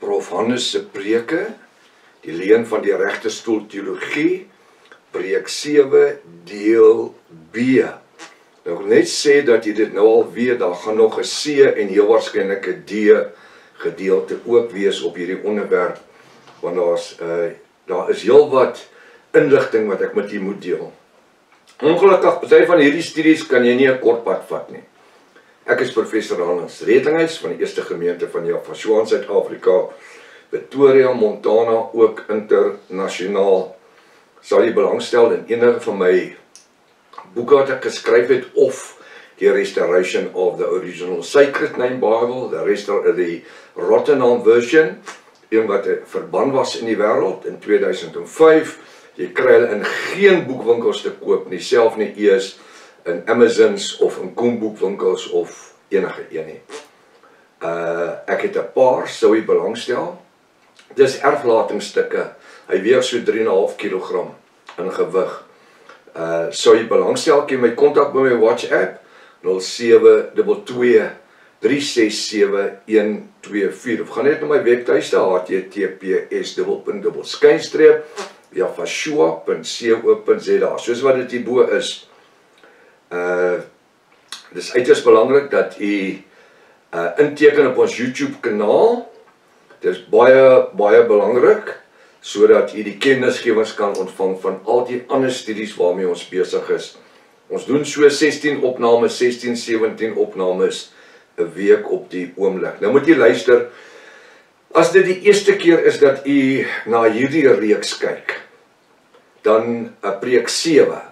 Prof Hannes se preke, die leen van die regte stoel teologie, preek 7 deel B. Nou ek net sê dat jy dit nou al weet, daar gaan nog 'n C en heel waarskynlik 'n D gedeelte ook wees op hierdie onderwerp, want daar is heelwat inligting wat ek met u moet deel. Ongelukkig, party van hierdie studies kan jy nie 'n kort pad vat nie. Ek is professor Hans Redlinghuis van die Eerste Gemeente van Jaffa in Suid-Afrika, Pretoria, Montana, ook internasionaal. Sal jy belangstel in enige van my boeke wat ek geskryf het, of die Restoration of the Original Sacred Name Bible, die Rotterdam version, een wat verban was in die wêreld in 2005. Jy kry hulle in geen boekwinkels te koop nie, self nie eers in Amazons of in koemboekwinkels of enige een nie. Ek het 'n paar, sou jy belangstel. Dis erflatingsstukke. Hy weeg so 3,5 kg in gewig. Sou jy belangstel, kan jy my kontak by my WhatsApp 0722 367 124 of gaan net na my webtuiste https:// jaffa.co.za. Soos wat dit hierbo is. Dis uiters belangrik dat u inteken op ons YouTube kanaal. Dis baie belangrik sodat u die kennisgewings kan ontvang van al die ander studies waarmee ons besig is. Ons doen so 16 opnames, 16, 17 opnames 'n week op die oomblik. Nou moet jy luister, as dit die eerste keer is dat u na hierdie reeks kyk, dan preek 7,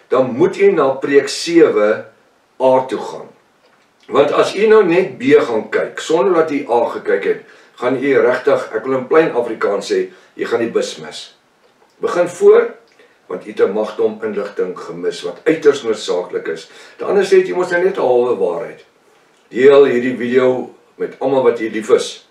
dan moet u na preek 7 A toe gaan. Want as u nou net B gaan kyk, sonder dat u A gekyk het, gaan u regtig, ek wil in plain Afrikaans sê, jy gaan die bus mis. Begin voor, want u het 'n magdom inligting gemis, wat uiters noodsaaklik is. Die ander sê, jy moet nou net 'n halwe waarheid. Deel hierdie video met almal wat jy lief is.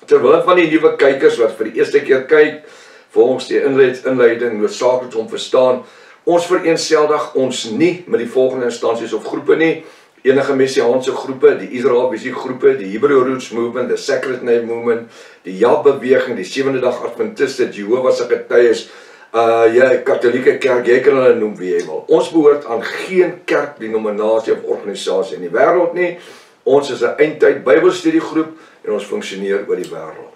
Terwyl van die nuwe kykers wat vir die eerste keer kyk, volgens die inleiding noodsaaklik om verstaan, ons vereenseldig ons nie met die volgende instansies of groepe nie. Enige messiaanse groepe, die Israel Visie groepe, die Hebrew Roots Movement, die Sacred Name Movement, die Ja-beweging, die Sewende Dag Adventiste, Jehovah se getuies, Katolieke kerk, jy kan hulle noem wie jy wil. Ons behoort aan geen kerk, denominasie of organisasie in die wêreld nie. Ons is 'n eindtyd Bybelstudiegroep en ons funksioneer oor die wêreld.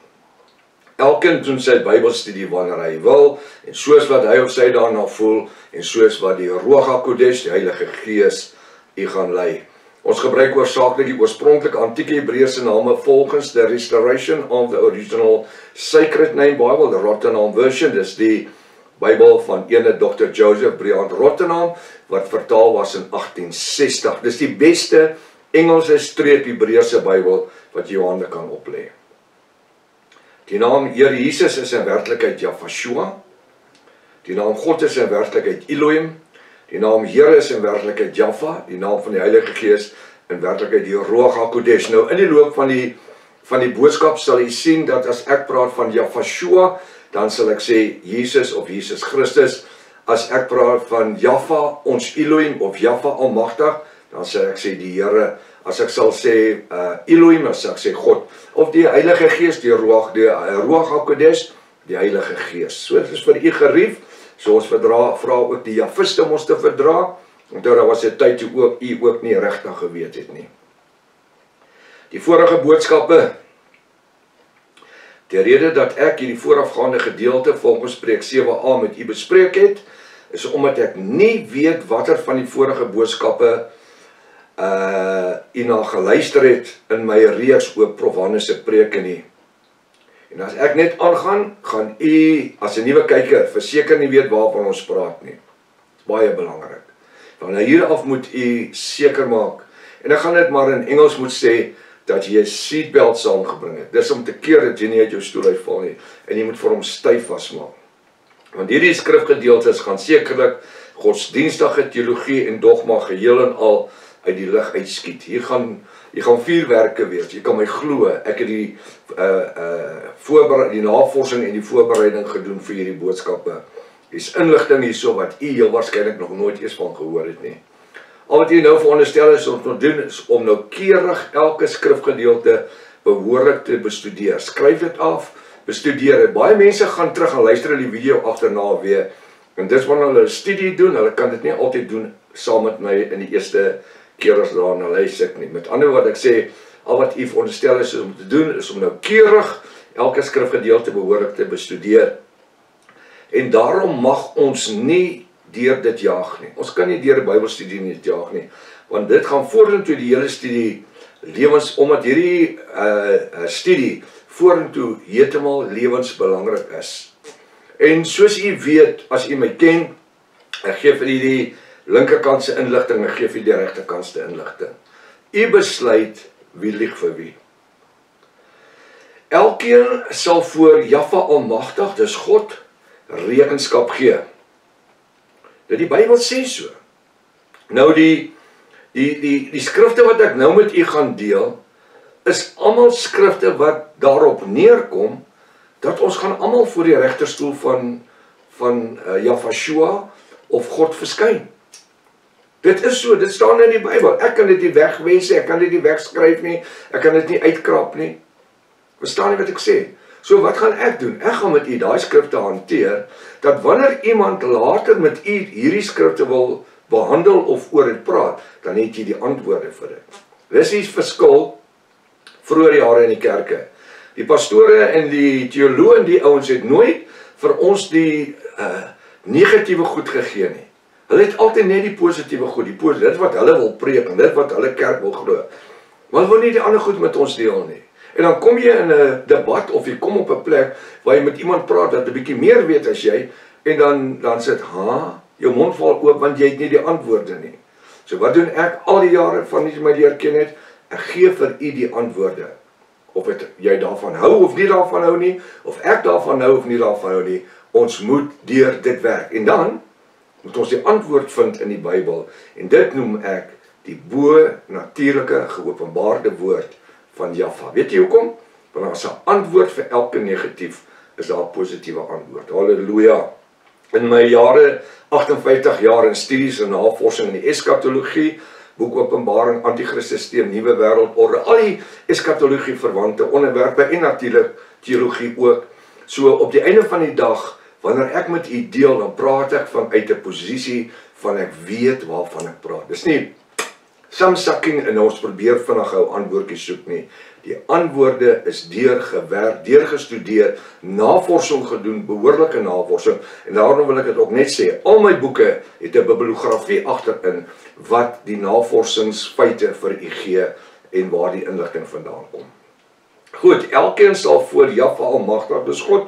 Elkeen doen sy Bybelstudie wanneer hy wil en soos wat hy of sy daarna voel en soos wat die Ruach HaKodesh, die Heilige Gees, u gaan lei. Ons gebruik hoofsaaklik die oorspronklike antieke Hebreëse name volgens the Restoration of the Original Sacred Name Bible, the Rotterdam version. Dis die Bybel van ene Dr. Joseph Briand Rotterdam wat vertaal was in 1860. Dis die beste Engelse streep Hebreëse Bybel wat jy jou hande kan oplê. Die naam Here Jesus is in werklikheid Jaffa. Die naam God is in werklikheid Elohim. Die naam Here is in werklikheid Jaffa. Die naam van die Heilige Gees in werklikheid die Ruach HaKodesh. Nou in die loop van die boodskap sal jy sien dat as ek praat van Jaffa, dan sal ek sê Jesus of Jesus Christus. As ek praat van Jaffa, ons Elohim of Jaffa Almagtig, dan sal ek sê die Here. As ek sal sê Elohim, dan sal ek sê God. Of die Heilige Gees, die Ruach HaKodesh, die Heilige Gees. So dit is vir u gerief. So ons vra ook die Jafiste om ons te verdra. Onthou daar was 'n tyd toe u ook nie regtig geweet het nie. Die vorige boodskappe. Die rede dat ek hierdie voorafgaande gedeelte volgens preek 7a met u bespreek het, is omdat ek nie weet watter van die vorige boodskappe u na geluister het in my reeks oor Prof Hannes se preke nie. En as ek net aangaan, gaan u as 'n nuwe kyker verseker nie weet waarvan ons praat nie. Dit is baie belangrik. Van hier af moet u seker maak, en ek gaan dit maar in Engels moet sê, dat jy 'n seatbelt saamgebring het. Dis om te keer dat jy nie uit jou stoel uitval nie, en jy moet vir hom styf vasmaak. Want hierdie skrifgedeeltes gaan sekerlik godsdienstige teologie en dogma geheel en al uit die lig uitskiet. Hier gaan 4 werke wees. Jy kan my glo, ek het die navorsing en die voorbereiding gedoen vir hierdie boodskappe. Dis inligting hierso wat u heel waarskynlik nog nooit eens van gehoor het nie. Al wat jy nou veronderstel is om te doen is om noukeurig elke skrifgedeelte behoorlik te bestudeer. Skryf dit af, bestudeer dit. Baie mense gaan terug en luister die video agterna weer. En dis wanneer hulle 'n studie doen, hulle kan dit nie altyd doen saam met my in die eerste keer as daarna luister nie. Met ander woorde, ek sê, al wat u veronderstel is om te doen, is om noukeurig elke skrifgedeelte behoorlik te bestudeer. En daarom mag ons nie deur dit jaag nie. Ons kan nie deur 'n Bybelstudie nie jaag nie, want dit gaan vorentoe die hele studie lewens, omdat hierdie studie vorentoe heeltemal lewensbelangrik is. En soos u weet, as u my ken, ek gee vir u die linkerkant se inligting, ek gee vir die regterkant se inligting. U besluit wie lieg vir wie. Elkeen sal voor Jahwe Almagtig, dis God, rekenskap gee. Die Bybel sê so. Nou die skrifte wat ek nou met u gaan deel, is almal skrifte wat daarop neerkom, dat ons gaan almal voor die regterstoel van Jahwe of God verskyn. Dit is so, dit staan in die Bybel. Ek kan dit nie wegwens nie, ek kan dit nie wegskryf nie, ek kan dit nie uitkrap nie. Verstaan jy wat ek sê? So wat gaan ek doen? Ek gaan met u daai skrifte hanteer, dat wanneer iemand later met u hierdie skrifte wil behandel of oor dit praat, dan het jy die antwoorde vir dit. Dis die verskil vroeër jare in die kerke. Die pastore en die teoloë en die ouens het nooit vir ons die negatiewe goed gegee nie. Hulle het altyd net die positiewe goed, dit wat hulle wil preek en dit wat hulle kerk wil glo. Maar hulle wil nie die ander goed met ons deel nie. En dan kom jy in 'n debat of jy kom op 'n plek waar jy met iemand praat dat 'n bietjie meer weet as jy, en dan sê dit, jou mond val oop want jy het nie die antwoorde nie. So wat doen ek al die jare van die my leer ken het? Ek gee vir u die antwoorde. Of jy daarvan hou of nie daarvan hou nie, of ek daarvan hou of nie daarvan hou nie, ons moet deur dit werk. En dan moet ons die antwoord vind in die Bybel, en dit noem ek die bo-natuurlike geopenbaarde woord van Jahwe. Weet jy hoekom? Want as 'n antwoord vir elke negatief, is daar 'n positiewe antwoord. Halleluja. In my jare, 58 jaar in studies en navorsing in die eskatologie, boek Openbaring, Anti-Christus-systeem, Nuwe Wêreldorde, al die eskatologie verwante onderwerpe en natuurlik teologie ook. So op die einde van die dag, wanneer ek met u deel, dan praat ek vanuit 'n posisie van ek weet waarvan ek praat. Dis nie samsakking en ons probeer vinnig gou antwoordjies soek nie. Die antwoorde is deurgewerk, deurgestudeer, navorsing gedoen, behoorlike navorsing, en daarom wil ek dit ook net sê, al my boeke het 'n bibliografie agterin wat die navorsingsfeite vir u gee en waar die inligting vandaan kom. Goed, elkeen sal voor Jahwe Almagtig, dus God,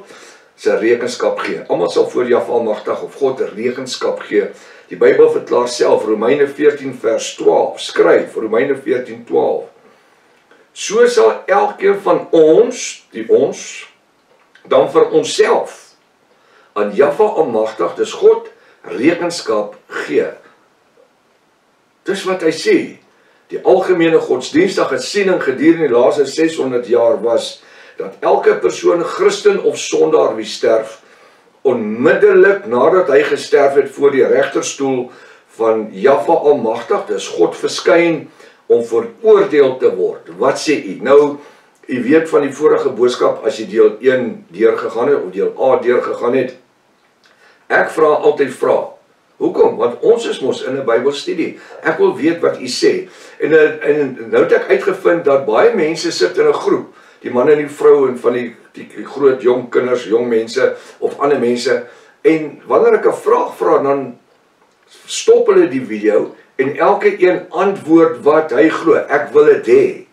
sy rekenskap gee. Almal sal voor Jahwe Almagtig of God 'n rekenskap gee. Die Bybel verklaar self, Romeine 14 vers 12, skryf, Romeine 14, 12. So sal elkeen van ons, dan vir onsself, aan Jahwe Almagtig, dis God, rekenskap gee. Dis wat hy sê. Die algemene godsdienstige siening gedurende die laaste 600 jaar was, dat elke persoon, Christen of sondaar wie sterf, onmiddellik nadat hy gesterf het voor die regterstoel van Jahwe Almagtig, dis God verskyn om veroordeel te word. Wat sê u? Nou, u weet van die vorige boodskap, as jy deel 1 deurgegaan het, of deel A deurgegaan het, ek vra altyd vra. Hoekom? Want ons is mos in 'n Bybelstudie. Ek wil weet wat u sê. En nou het ek uitgevind dat baie mense sit in 'n groep, die man en die vrou en van die groot jong kinders, jong mense of ander mense, en wanneer ek 'n vraag vra, dan stop hulle die video en elke een antwoord wat hy glo. Ek wil dit hê.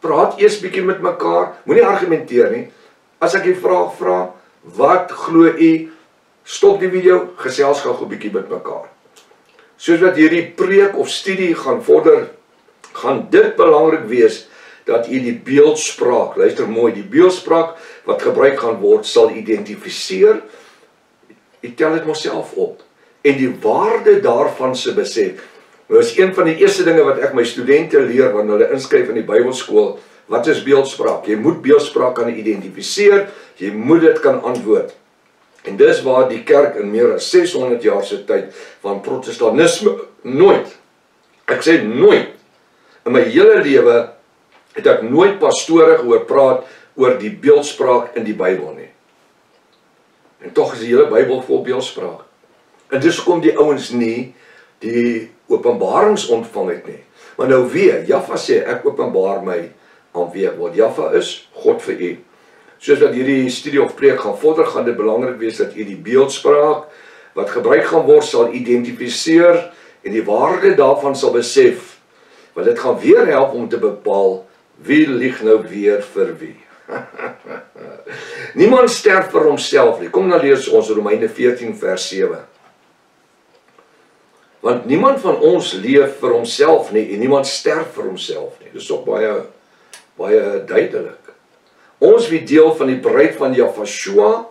Praat eers bietjie met mekaar, moenie argumenteer nie. As ek die vraag vra, wat glo u? Stop die video, gesels gou 'n bietjie met mekaar. Soos wat hierdie preek of studie gaan vorder, gaan dit belangrik wees dat u die beeldspraak, luister mooi, die beeldspraak wat gebruik gaan word, sal identifiseer. U tel dit myself op. En die waarde daarvan se besef. Nou is een van die eerste dinge wat ek my studente leer wanneer hulle inskryf in die Bybelskool, wat is beeldspraak? Jy moet beeldspraak kan identifiseer, jy moet dit kan antwoord. En dis waar die kerk in meer as 600 jaar se tyd van protestantisme nooit, ek sê nooit, in my hele lewe het ek nooit pastore gehoor praat oor die beeldspraak in die Bybel nie. En tog is die hele Bybel vol beeldspraak. En dis kom die ouens nie die openbarings ontvang het nie. Maar nou weer, Jaffa sê, ek openbaar my aan wie ek word. Jaffa is God vir u. Soos dat hierdie studie of preek gaan vorder, gaan dit belangrik wees dat u die beeldspraak wat gebruik gaan word, sal identifiseer en die waarde daarvan sal besef. Want dit gaan weer help om te bepaal wie lieg nou weer vir wie. Niemand sterf vir homself nie. Kom nou lees ons Romeine 14 vers 7. Want niemand van ons leef vir homself nie en niemand sterf vir homself nie. Dit is ook baie duidelik. Ons wie deel van die bruid van Jahweh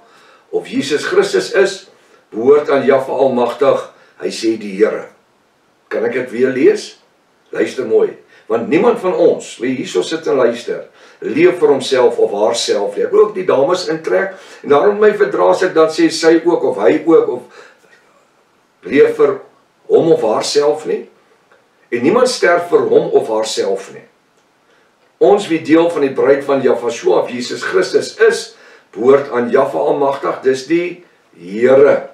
of Jesus Christus is, behoort aan Jahwe Almagtig. Hy sê die Here. Kan ek dit weer lees? Luister mooi. Want niemand van ons, wie hierso sit en luister, leef vir homself of haarself nie. Ek wil ook die dames intrek, en daarom my verdraas ek dan sê sy ook, of hy ook, of leef vir hom of haarself nie. En niemand sterf vir hom of haarself nie. Ons wie deel van die bruid van Jahwe of Jesus Christus is, behoort aan Jahwe Almagtig, dis die Here.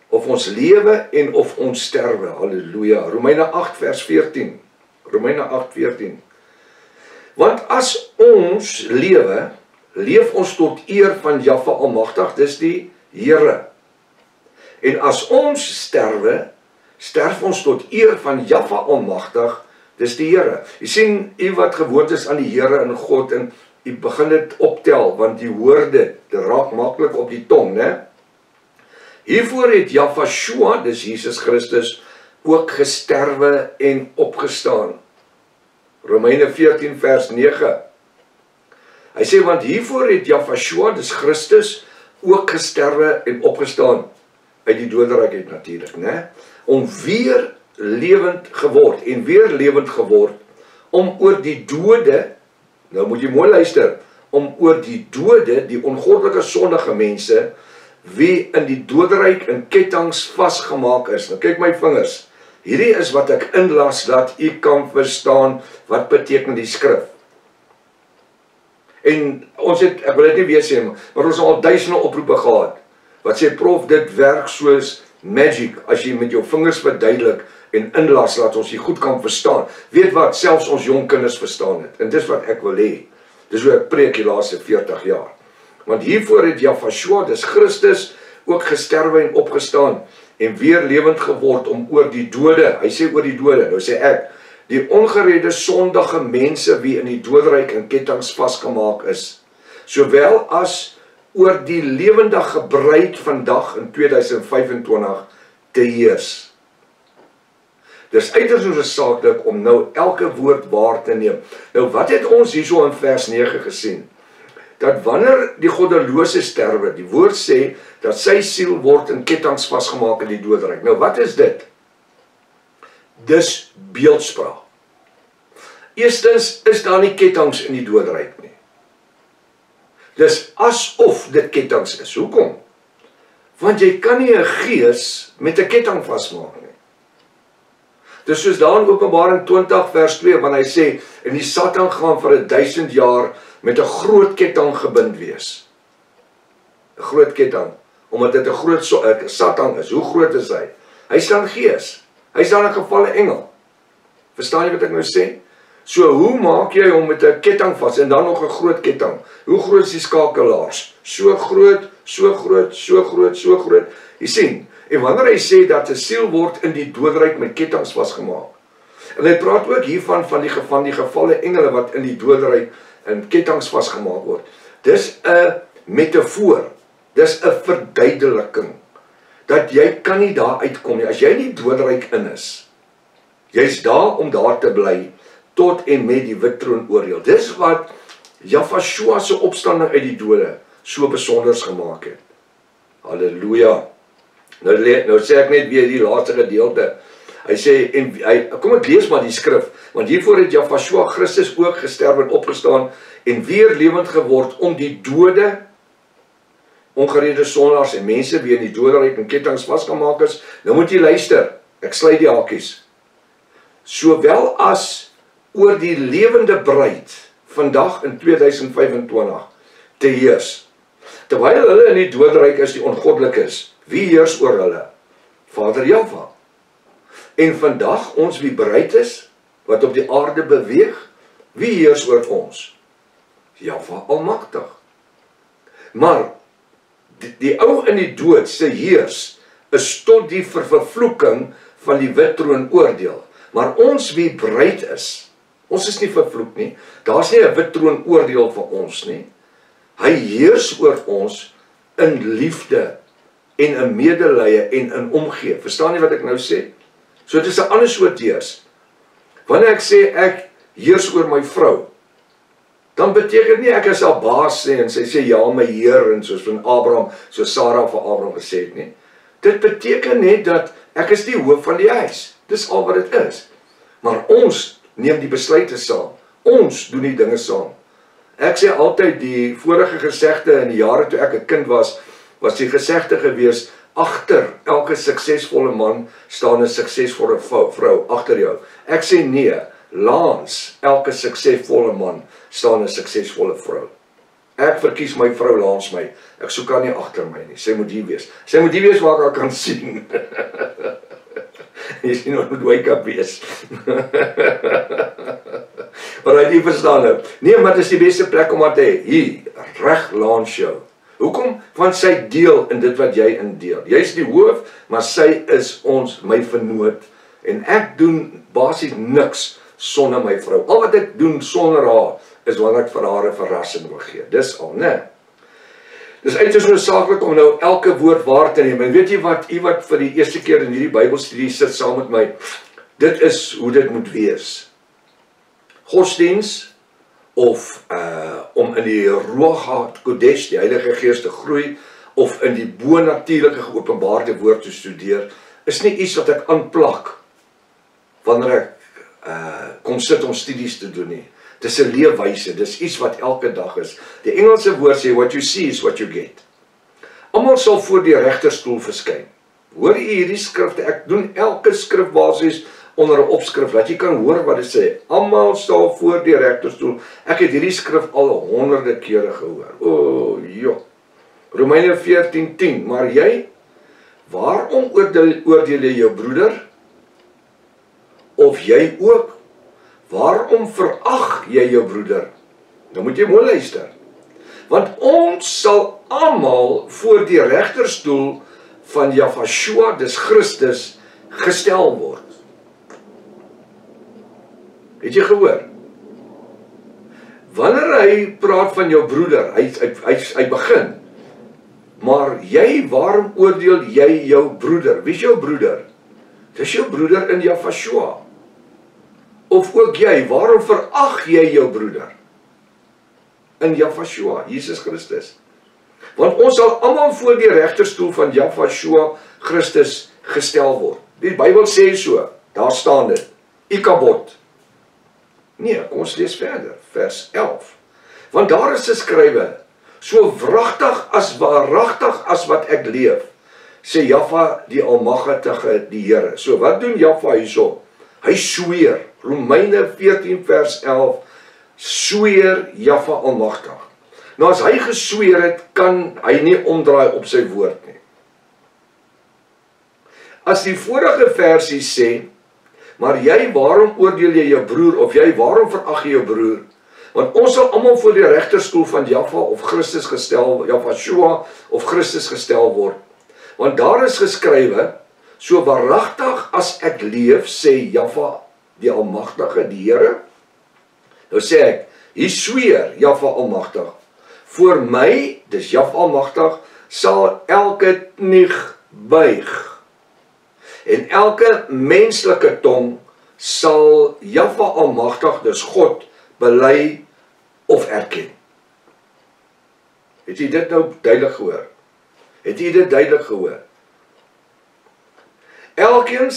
Of ons lewe en of ons sterwe. Halleluja. Romeine 8 vers 14. Romeine 8 14. Want as ons lewe, leef ons tot eer van Jahwe Almagtig, dis die Here. En as ons sterwe, sterf ons tot eer van Jahwe Almagtig, dis die Here. Jy sien, u wat gewoond is aan die Here en God, en u begin dit optel, want die woorde, dit raak maklik op die tong, né? Hiervoor het Jahwe, dis Jesus Christus, ook gesterwe en opgestaan. Romeine 14 vers 9. Hy sê, want hiervoor het Jahwe, dis Christus, ook gesterwe en opgestaan. Uit die doderyk het natuurlik, né? Om weer lewend geword, en weer lewend geword, om oor die dode, nou moet jy mooi luister, om oor die dode, die ongoddelike sondige mense, wie in die doderyk in kettinge vasgemaak is. Nou kyk my vingers, hierdie is wat ek inlas, dat u kan verstaan, wat beteken die skrif. En ons het, ek wil dit nie weer sê, maar ons het al duisende oproepe gehad, wat sê, prof, dit werk soos magic, as jy met jou vingers verduidelik, en inlas, laat ons die goed kan verstaan. Weet wat, selfs ons jong kinders verstaan het, en dis wat ek wil hê. Dis hoe ek preek die laaste 40 jaar. Want hiervoor het Jahwe, dis Christus, ook gesterwe en opgestaan, en weer lewend geword om oor die dode, hy sê oor die dode, nou sê ek, die ongeredde sondige mense wie in die doderyk in kettinge vasgemaak is, sowel as oor die lewendige bruid vandag in 2025 te heers. Dis uiters noodsaaklik om nou elke woord waar te neem. Nou wat het ons hierso in vers 9 gesien? Dat wanneer die goddelose sterwe, die woord sê, dat sy siel word in kettinge vasgemaak in die doderyk. Nou wat is dit? Dis beeldspraak. Eerstens is daar nie kettinge in die doderyk nie. Dis asof dit kettinge is. Hoekom? Want jy kan nie 'n gees met 'n ketting vasmaak nie. Dis soos daar in Openbaring 20 vers 2, wanneer hy sê, en die Satan gaan vir 1000 jaar met 'n groot ketting gebind wees. 'n Groot ketting, omdat dit 'n groot Satan is. Hoe groot is hy? Hy is dan gees. Hy is dan 'n gevalle engel. Verstaan jy wat ek nou sê? So hoe maak jy hom met 'n ketting vas en dan nog 'n groot ketting? Hoe groot is die skakelaars? So groot, so groot, so groot, so groot. Jy sien, en wanneer hy sê dat 'n siel word in die doderyk met kettinge vasgemaak. En hy praat ook hiervan van die gevalle engele wat in die doderyk in kettinge vasgemaak word. Dis 'n metafoor. Dis 'n verduideliking. Dat jy kan nie daar uitkom nie. As jy nie doderyk in is, jy's daar om daar te bly tot en met die wit troon oordeel. Dis wat Jahwe se opstanding uit die dode so besonders gemaak het. Halleluja. Nou sê ek net weer die laaste gedeelte. Hy sê, kom ek lees maar die skrif, want hiervoor het Jahwe Christus ook gesterwe en opgestaan en weer lewend geword om die dode, ongeredde sondaars en mense wie in die doderyk en kettinge vasgemaak is. Nou moet jy luister, ek sluit die hakies. Sowel as oor die lewende bruid vandag in 2025 te heers. Terwyl hulle in die doodryk is, die ongoddelikes, wie heers oor hulle? Vader Jahwe. En vandag ons wie bereid is, wat op die aarde beweeg, wie heers oor ons? Jahwe Almagtig. Maar die ou in die dood se heers is tot die vervloeking van die wit troon oordeel. Maar ons wie bereid is, ons is nie vervloek nie, daar's nie 'n wit troon oordeel vir ons nie. Hy heers oor ons in liefde en in medelee en in omgee. Verstaan jy wat ek nou sê? So dit is 'n ander soort heers. Wanneer ek sê ek heers oor my vrou, dan beteken nie ek is haar baas sê en sy sê ja my Heer en soos van Abraham, soos Sarah vir Abraham gesê het nie. Dit beteken net dat ek is die hoof van die huis. Dis al wat dit is. Maar ons neem die besluite saam. Ons doen die dinge saam. Ek sê altyd die vorige gesegde in die jare toe ek 'n kind was die gesegde gewees, agter elke suksesvolle man staan 'n suksesvolle vrou agter jou. Ek sê nee, langs elke suksesvolle man staan 'n suksesvolle vrou. Ek verkies my vrou langs my. Ek soek haar nie agter my nie. Sy moet hier wees. Sy moet hier wees waar ek haar kan sien. Jy sien wat moet wake up wees. Maar hy nie verstaan het. Nee, maar dit is die beste plek om haar te hê. Hier, reg langs jou. Hoekom? Want sy deel in dit wat jy indeel. Jy is die hoof, maar sy is my vernoot. En ek doen basies niks sonder my vrou. Al wat ek doen sonder haar, is wanneer ek vir haar 'n verrassing wil gee. Dis al, né? Dis uiters noodsaaklik om nou elke woord waar te neem. En weet jy wat, u wat vir die eerste keer in hierdie Bybelstudie sit saam met my, dit is hoe dit moet wees. Godsdiens, of om in die Ruach HaKodesh, die Heilige Gees te groei, of in die bonatuurlike geopenbaarde woord te studeer, is nie iets wat ek aanplak, wanneer ek kom sit om studies te doen nie. Dis 'n leefwyse, dis iets wat elke dag is. Die Engelse woord sê, what you see is what you get. Almal sal voor die regterstoel verskyn. Hoor jy hierdie skrifte? Ek doen elke skrif basies onder 'n opskrif, dat jy kan hoor wat dit sê. Almal sal voor die regterstoel. Ek het hierdie skrif al honderde kere gehoor. O, joh. Romeine 14:10. Maar jy, waarom oordeel jy jou broeder? Of jy ook? Waarom verag jy jou broeder? Dan moet jy mooi luister. Want ons sal almal voor die regterstoel van Jahwe, dis Christus, gestel word. Het jy gehoor? Wanneer hy praat van jou broeder, hy begin, maar jy, waarom oordeel jy jou broeder? Wie is jou broeder? Dis jou broeder in Jahwe. Of ook jy, waarom verag jy jou broeder? In Jahwe, Jesus Christus. Want ons sal almal voor die regterstoel van Jahwe Christus gestel word. Die Bybel sê so, daar staan dit, Ikabod. Nee, kom ons lees verder, vers 11. Want daar is geskrywe, so waaragtig as wat ek leef, sê Jahwe die Almagtige, die Here. So wat doen Jahwe hierso? Hy sweer, Romeine 14 vers 11, sweer Jahwe Almagtig. Nou as hy gesweer het, kan hy nie omdraai op sy woord nie. As die vorige versie sê, maar jy, waarom oordeel jy jou broer, of jy, waarom verag jy jou broer? Want ons sal almal voor die regterstoel van Jahwe of Christus gestel, Jahwe of Christus gestel word. Want daar is geskrywe, so waaragtig as ek leef, sê Jahwe die Almagtige, die Here. Nou sê ek, hier sweer Jahwe Almagtig, voor my, dis Jahwe Almagtig, sal elke knie buig. En elke menslike tong sal Jahwe Almagtig, dis God, bely of erken. Het jy dit nou duidelik gehoor? Het jy dit duidelik gehoor? Elkeen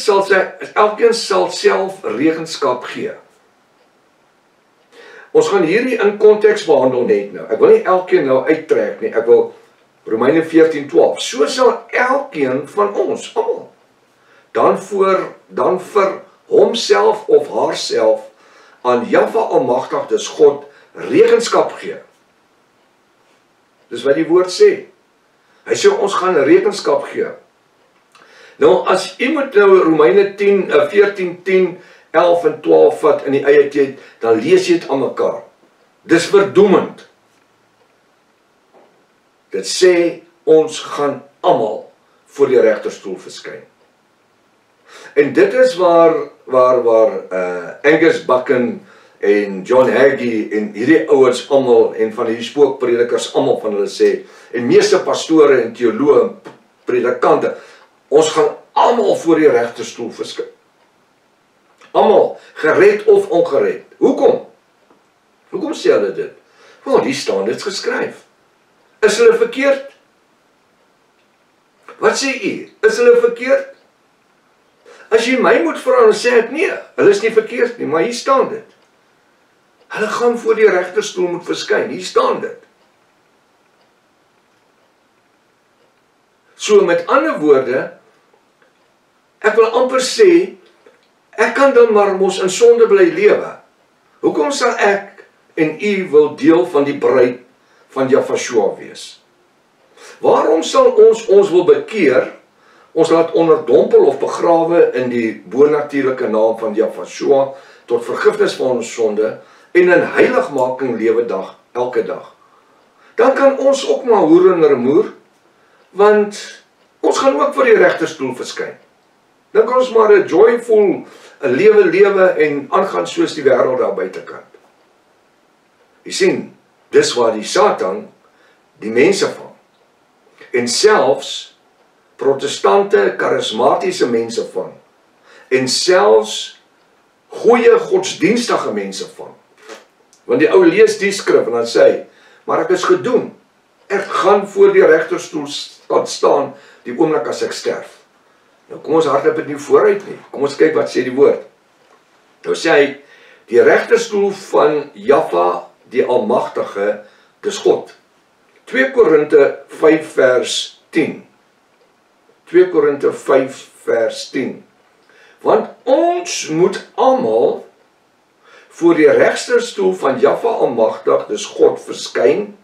sal self rekenskap gee. Ons gaan hierdie in konteks behandel net nou. Ek wil nie elkeen nou uittrek nie. Ek wil Romeine 14:12. So sal elkeen van ons, almal, dan vir homself of haarself aan Jahwe Almagtig, dis God, rekenskap gee. Dis wat die woord sê. Hy sê ons gaan rekenskap gee. Nou as jy moet nou Romeine 10, 14, 10, 11 en 12 vat in die eie tyd, dan lees jy dit aan mekaar. Dis verdoemend. Dit sê ons gaan almal voor die regterstoel verskyn. En dit is waar Angus Buchan en John Hagee en hierdie ouens almal en van hierdie spookpredikers almal van hulle sê, en meeste pastore en teoloë en predikante, ons gaan almal voor die regterstoel verskyn. Almal, gered of ongered. Hoekom? Hoekom sê hulle dit? Want hier staan dit geskryf. Is hulle verkeerd? Wat sê u? Is hulle verkeerd? As jy my moet vra, dan sê ek nee, hulle is nie verkeerd nie, maar hier staan dit. Hulle gaan voor die regterstoel moet verskyn, hier staan dit. So met ander woorde, ek wil amper sê, ek kan dan maar mos in sonde bly lewe. Hoekom sal ek en u wil deel van die bruid van Jafashua wees? Waarom sal ons wil bekeer, ons laat onderdompel of begrawe in die bonatuurlike naam van Jafashua tot vergifnis van ons sonde en in heiligmaking lewe elke dag? Dan kan ons ook maar hoer en rumoer, want ons gaan ook voor die regterstoel verskyn. Dan kan ons maar 'n joyful lewe en aangaan soos die wêreld daar buitekant. Jy sien, dis waar die Satan die mense vang. En selfs protestante, charismatiese mense vang. En selfs goeie godsdienstige mense vang. Want die ou lees die skrif en dan sê hy, maar ek is gedoen. Ek gaan voor die regterstoel staan die oomblik as ek sterf. Nou kom ons hardloop dit nie vooruit nie. Kom ons kyk wat sê die woord. Nou sê hy, die regterstoel van Jahwe die Almagtige, dis God. 2 Korinte 5 vers 10. 2 Korinte 5 vers 10. Want ons moet almal voor die regterstoel van Jahwe Almagtig, dis God, verskyn,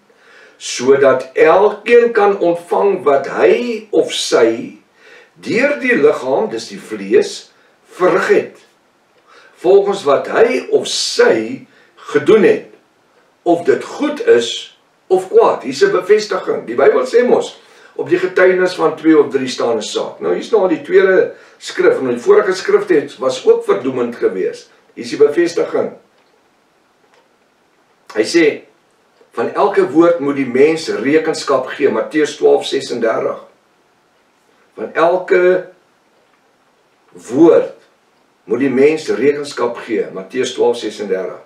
sodat elkeen kan ontvang wat hy of sy deur die liggaam, dis die vlees, verrig het, volgens wat hy of sy gedoen het, of dit goed is of kwaad. Hier is 'n bevestiging. Die Bybel sê mos, op die getuienis van 2 of 3 staan 'n saak. Nou hier is nou die tweede skrif, en die vorige skrif was ook verdoemend geweest. Hier is die bevestiging. Hy sê, van elke woord moet die mens rekenskap gee, Matteus 12:36. Van elke woord moet die mens rekenskap gee, Matteus 12:36.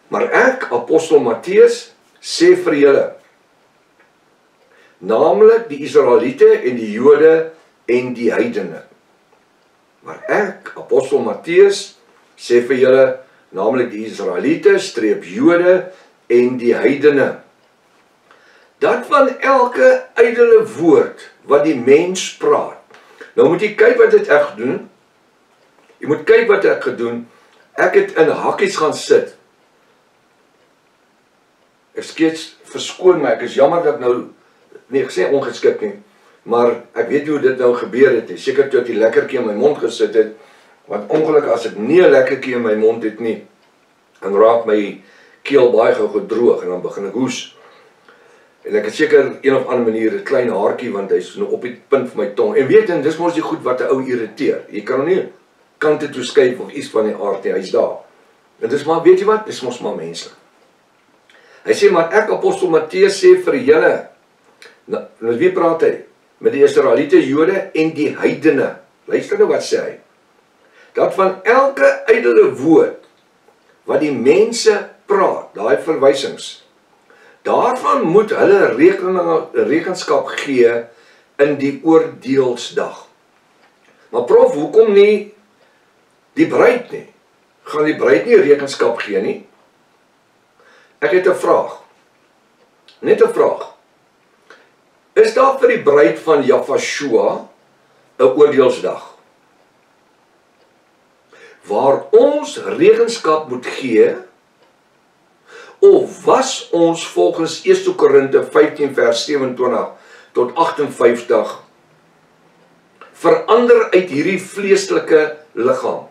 Maar ek, apostel Matteus, sê vir julle, naamlik die Israeliete en die Jode en die heidene. Maar ek, apostel Matteus, sê vir julle, naamlik die Israeliete, streep Jode en die heidene, dat van elke ydelle woord wat die mens praat. Nou moet jy kyk wat ek gedoen. Jy moet kyk wat ek gedoen. Ek het in hakkies gaan sit. Ek skets verskoon my, ek is jammer dat nou, nie gesê ongeskik nie, maar ek weet hoe dit nou gebeur het, seker toe ek die lekkertjie in my mond gesit het, want ongelukkig as ek nie 'n lekkertjie in my mond het nie, dan raak my keel baie gou gedroog en dan begin ek hoes. En ek het seker een of ander manier 'n klein haartjie, want hy's nou op die punt van my tong. En weet jy, dis mos die goed wat 'n ou irriteer. Jy kan hom nie kante toe skuif of iets van die aard nie, hy's daar. En dis maar, weet jy wat, dis mos maar menslik. Hy sê, maar ek, apostel Matteus, sê vir julle, nou, met wie praat hy? Met die Israeliete, Jode en die heidene. Luister nou wat sê hy. Dat van elke ydelle woord wat die mense praat, daai verwysings, daarvan moet hulle rekenskap gee in die oordeelsdag. Maar prof, hoekom nie die bruid nie? Gaan die bruid nie rekenskap gee nie? Ek het 'n vraag. Net 'n vraag. Is daar vir die bruid van Jafashua 'n oordeelsdag? Waar ons rekenskap moet gee Of was ons volgens 1 Korinte 15 vers 27 tot 58 verander uit hierdie vleeslike liggaam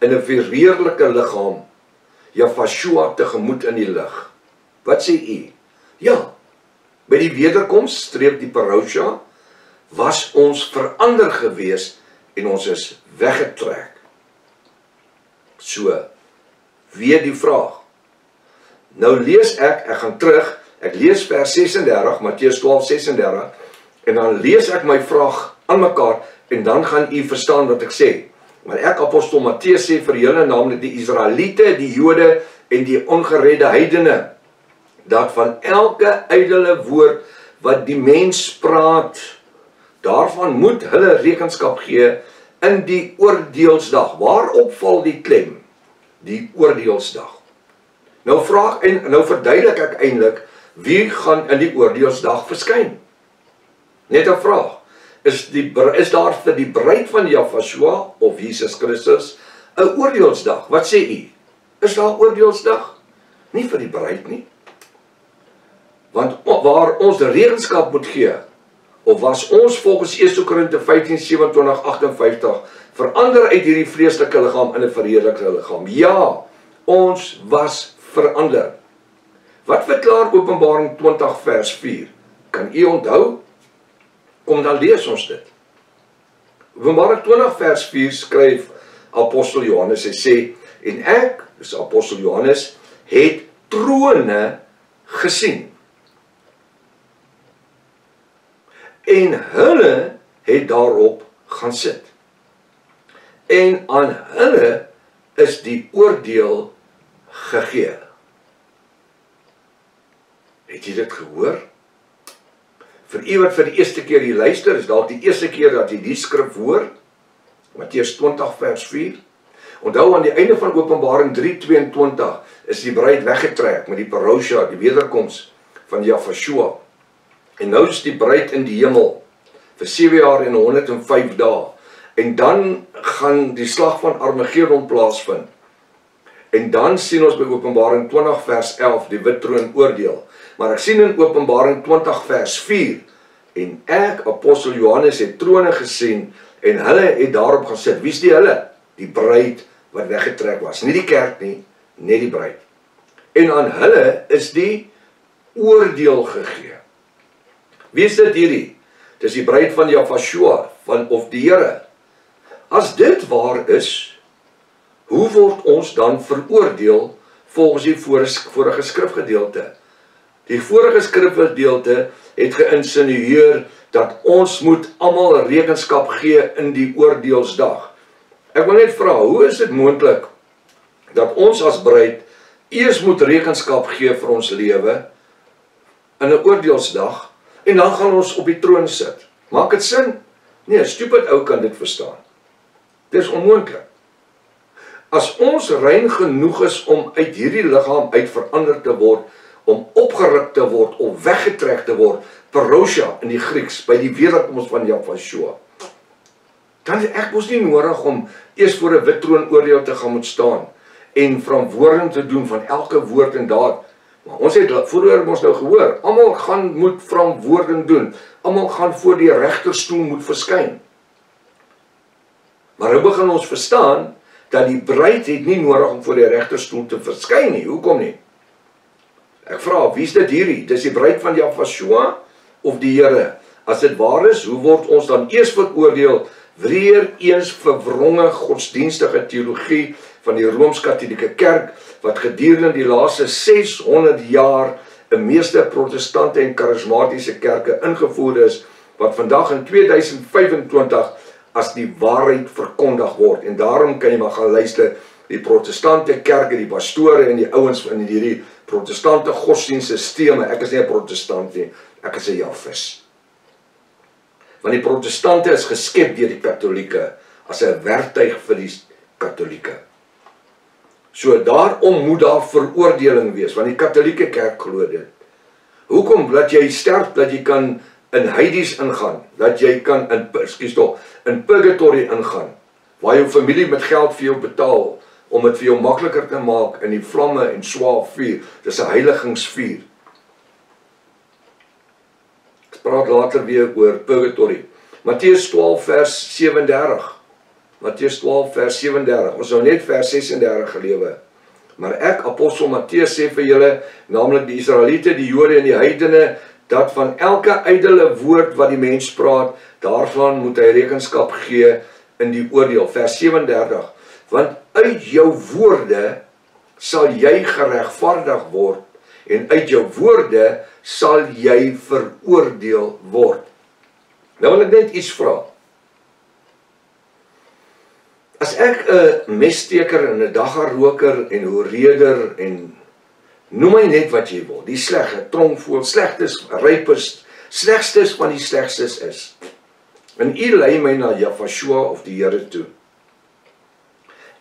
in 'n verheerlike liggaam, Jafashua tegemoet in die lig? Wat sê u? Ja, by die wederkoms, streep die parousia, was ons verander gewees en ons is weggetrek. So, weer die vraag. Nou lees ek gaan terug, ek lees vers 36, Matteus 12:36, en dan lees ek my vraag aan mekaar, en dan gaan u verstaan wat ek sê. Maar ek, apostel Matteus, sê vir julle, naamlik die Israeliete, die Jode en die ongeredde heidene, dat van elke ydelle woord wat die mens praat, daarvan moet hulle rekenskap gee in die oordeelsdag. Waarop val die klem? Die oordeelsdag. Nou verduidelik ek eintlik, wie gaan in die oordeelsdag verskyn? Net 'n vraag. Is daar vir die bruid van Jafashua of Jesus Christus 'n oordeelsdag? Wat sê u? Is daar 'n oordeelsdag? Nie vir die bruid nie. Want waar ons rekenskap moet gee, of was ons volgens 1 Korinte 15, 27, 58 verander uit hierdie vleeslike liggaam in 'n verheerlikte liggaam? Ja, ons was verander. Wat verklaar Openbaring 20 vers 4? Kan u onthou? Kom dan lees ons dit. Openbaring 20 vers 4 skryf apostel Johannes, hy sê, en ek, dis apostel Johannes, het trone gesien. En hulle het daarop gaan sit. En aan hulle is die oordeel gegee. Het jy dit gehoor? Vir u wat vir die eerste keer hier luister, is dalk die eerste keer dat jy die skrif hoor, Matteus 20 vers 4. Onthou aan die einde van Openbaring 3:22 is die bruid weggetrek met die parousia, die wederkoms van Jafashua. En nou is die bruid in die hemel vir 7 jaar en 105 dae. En dan gaan die slag van Armageddon plaasvind. En dan sien ons by Openbaring 20 vers 11 die wit troon oordeel. Maar ek sien in Openbaring 20 vers 4, en ek, apostel Johannes, het trone gesien, en hulle het daarop gesit. Wie is die hulle? Die bruid wat weggetrek was. Nie die kerk nie, net die bruid. En aan hulle is die oordeel gegee. Wie is dit hierdie? Dis die bruid van Jafashua, of die Here. As dit waar is, hoe word ons dan veroordeel volgens die vorige skrifgedeelte? Die vorige skrifgedeelte het geïnsinueer dat ons moet almal rekenskap gee in die oordeelsdag. Ek wil net vra, hoe is dit moontlik dat ons as bruid eers moet rekenskap gee vir ons lewe in 'n oordeelsdag, en dan gaan ons op die troon sit? Maak dit sin? Nee, 'n stupid ou kan dit verstaan. Dit is onmoontlik. As ons rein genoeg is om uit hierdie liggaam uit verander te word, om opgeruk te word, of weggetrek te word, parousia in die Grieks, by die wederkoms van Jafashua, dan is ek mos nie nodig om eers voor 'n wit troon oordeel te gaan moet staan, en verantwoording te doen van elke woord en daad. Maar ons het vroeër ons nou gehoor, almal moet verantwoording doen, almal gaan voor die regterstoel moet verskyn. Maar nou begin ons verstaan, dat die bruid het nie nodig om voor die regterstoel te verskyn nie. Hoekom nie? Ek vra, wie is dit hierdie? Dis die bruid van Jafashua of die Here? As dit waar is, hoe word ons dan eers veroordeel? Weer eens verwronge godsdienstige teologie van die Rooms-Katolieke Kerk, wat gedurende die laaste 600 jaar in meeste protestante en charismatiese kerke ingevoer is, wat vandag in 2025 as die waarheid verkondig word. En daarom kan jy maar gaan luister, die protestante kerke, die pastore en die ouens in hierdie protestante godsdienststelsels. Ek is nie 'n protestant nie, ek is 'n Jafis. Want die protestante is geskep deur die katolieke as 'n werktuig vir die katolieke. So daarom moet daar veroordeling wees, want die katolieke kerk glo dit. Hoekom? Dat jy sterf, dat jy kan in Hades ingaan, dat jy kan in purgatory ingaan, waar jou familie met geld vir jou betaal, om dit vir jou makliker te maak in die vlamme en swaar vuur. Dis 'n heiligingsvuur. Ek praat later weer oor purgatory. Matteus 12 vers 37. Matteus 12 vers 37. Ons nou net vers 36 gelewe. Maar ek, apostel Matteus, sê vir julle, naamlik die Israeliete, die Jode en die heidene, dat van elke ydelle woord wat die mens praat, daarvan moet hy rekenskap gee in die oordeel. Vers 37. Want uit jou woorde sal jy geregverdig word en uit jou woorde sal jy veroordeel word. Nou wil ek net iets vra. As ek 'n messteker en 'n daggaroker en 'n hoereder en noem my net wat jy wil, die slegte, tronkvoël, slegtes, rypers, slegstes van die slegstes is. En u lei my na Jafashua of die Here toe.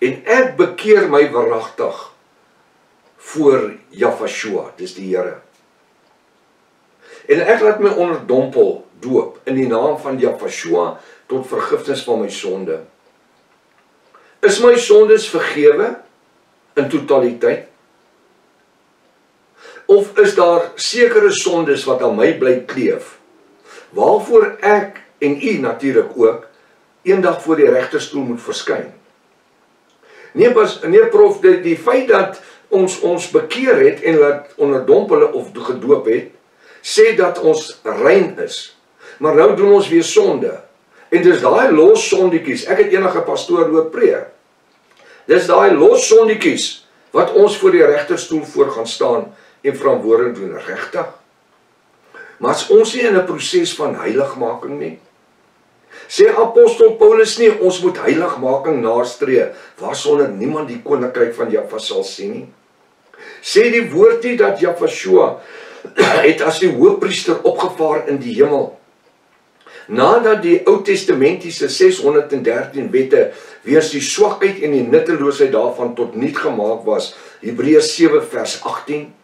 En ek bekeer my waaragtig voor Jafashua, dis die Here. En ek laat my onderdompel doop in die naam van Jafashua tot vergifnis van my sonde. Is my sondes vergewe in totaliteit? Of is daar sekere sondes wat aan my bly kleef, waarvoor ek en u natuurlik ook eendag voor die regterstoel moet verskyn? Nee prof, die feit dat ons bekeer het en laat onderdompel of gedoop het, sê dat ons rein is. Maar nou doen ons weer sonde. En dis daai los sondetjies, ek het enige pastoor loop preek. Dis daai los sondetjies wat ons voor die regterstoel voor gaan staan en verantwoording doen, regtig. Maar as ons nie in 'n proses van heiligmaking nie, sê apostel Paulus nie, ons moet heiligmaking nastreef, waarsonder niemand die koninkryk van Jahwe sal sien nie. Sê die woord nie dat Jafashua het as die hoëpriester opgevaar in die hemel, nadat die Ou Testamentiese 613 wette weens die swakheid en die nutteloosheid daarvan tot niet gemaak was, Hebreërs 7 vers 18.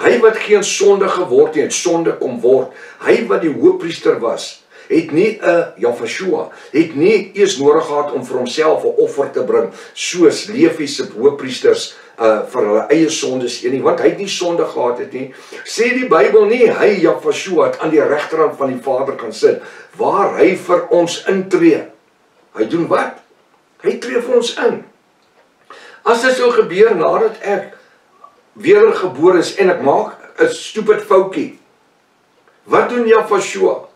Hy wat geen sonde geword het, sonde kom word, hy wat die hoëpriester was, het nie Jafashua, het nie eers nodig gehad om vir homself 'n offer te bring, soos Levi se hoëpriesters vir hulle eie sondes nie, want hy het nie sonde gehad het nie. Sê die Bybel nie, hy Jafashua het aan die regterhand van die Vader kan sit, waar hy vir ons intree. Hy doen wat? Hy tree vir ons in. As dit sou gebeur nadat ek wedergebore is en ek maak 'n stupid foutjie, wat doen Jafashua?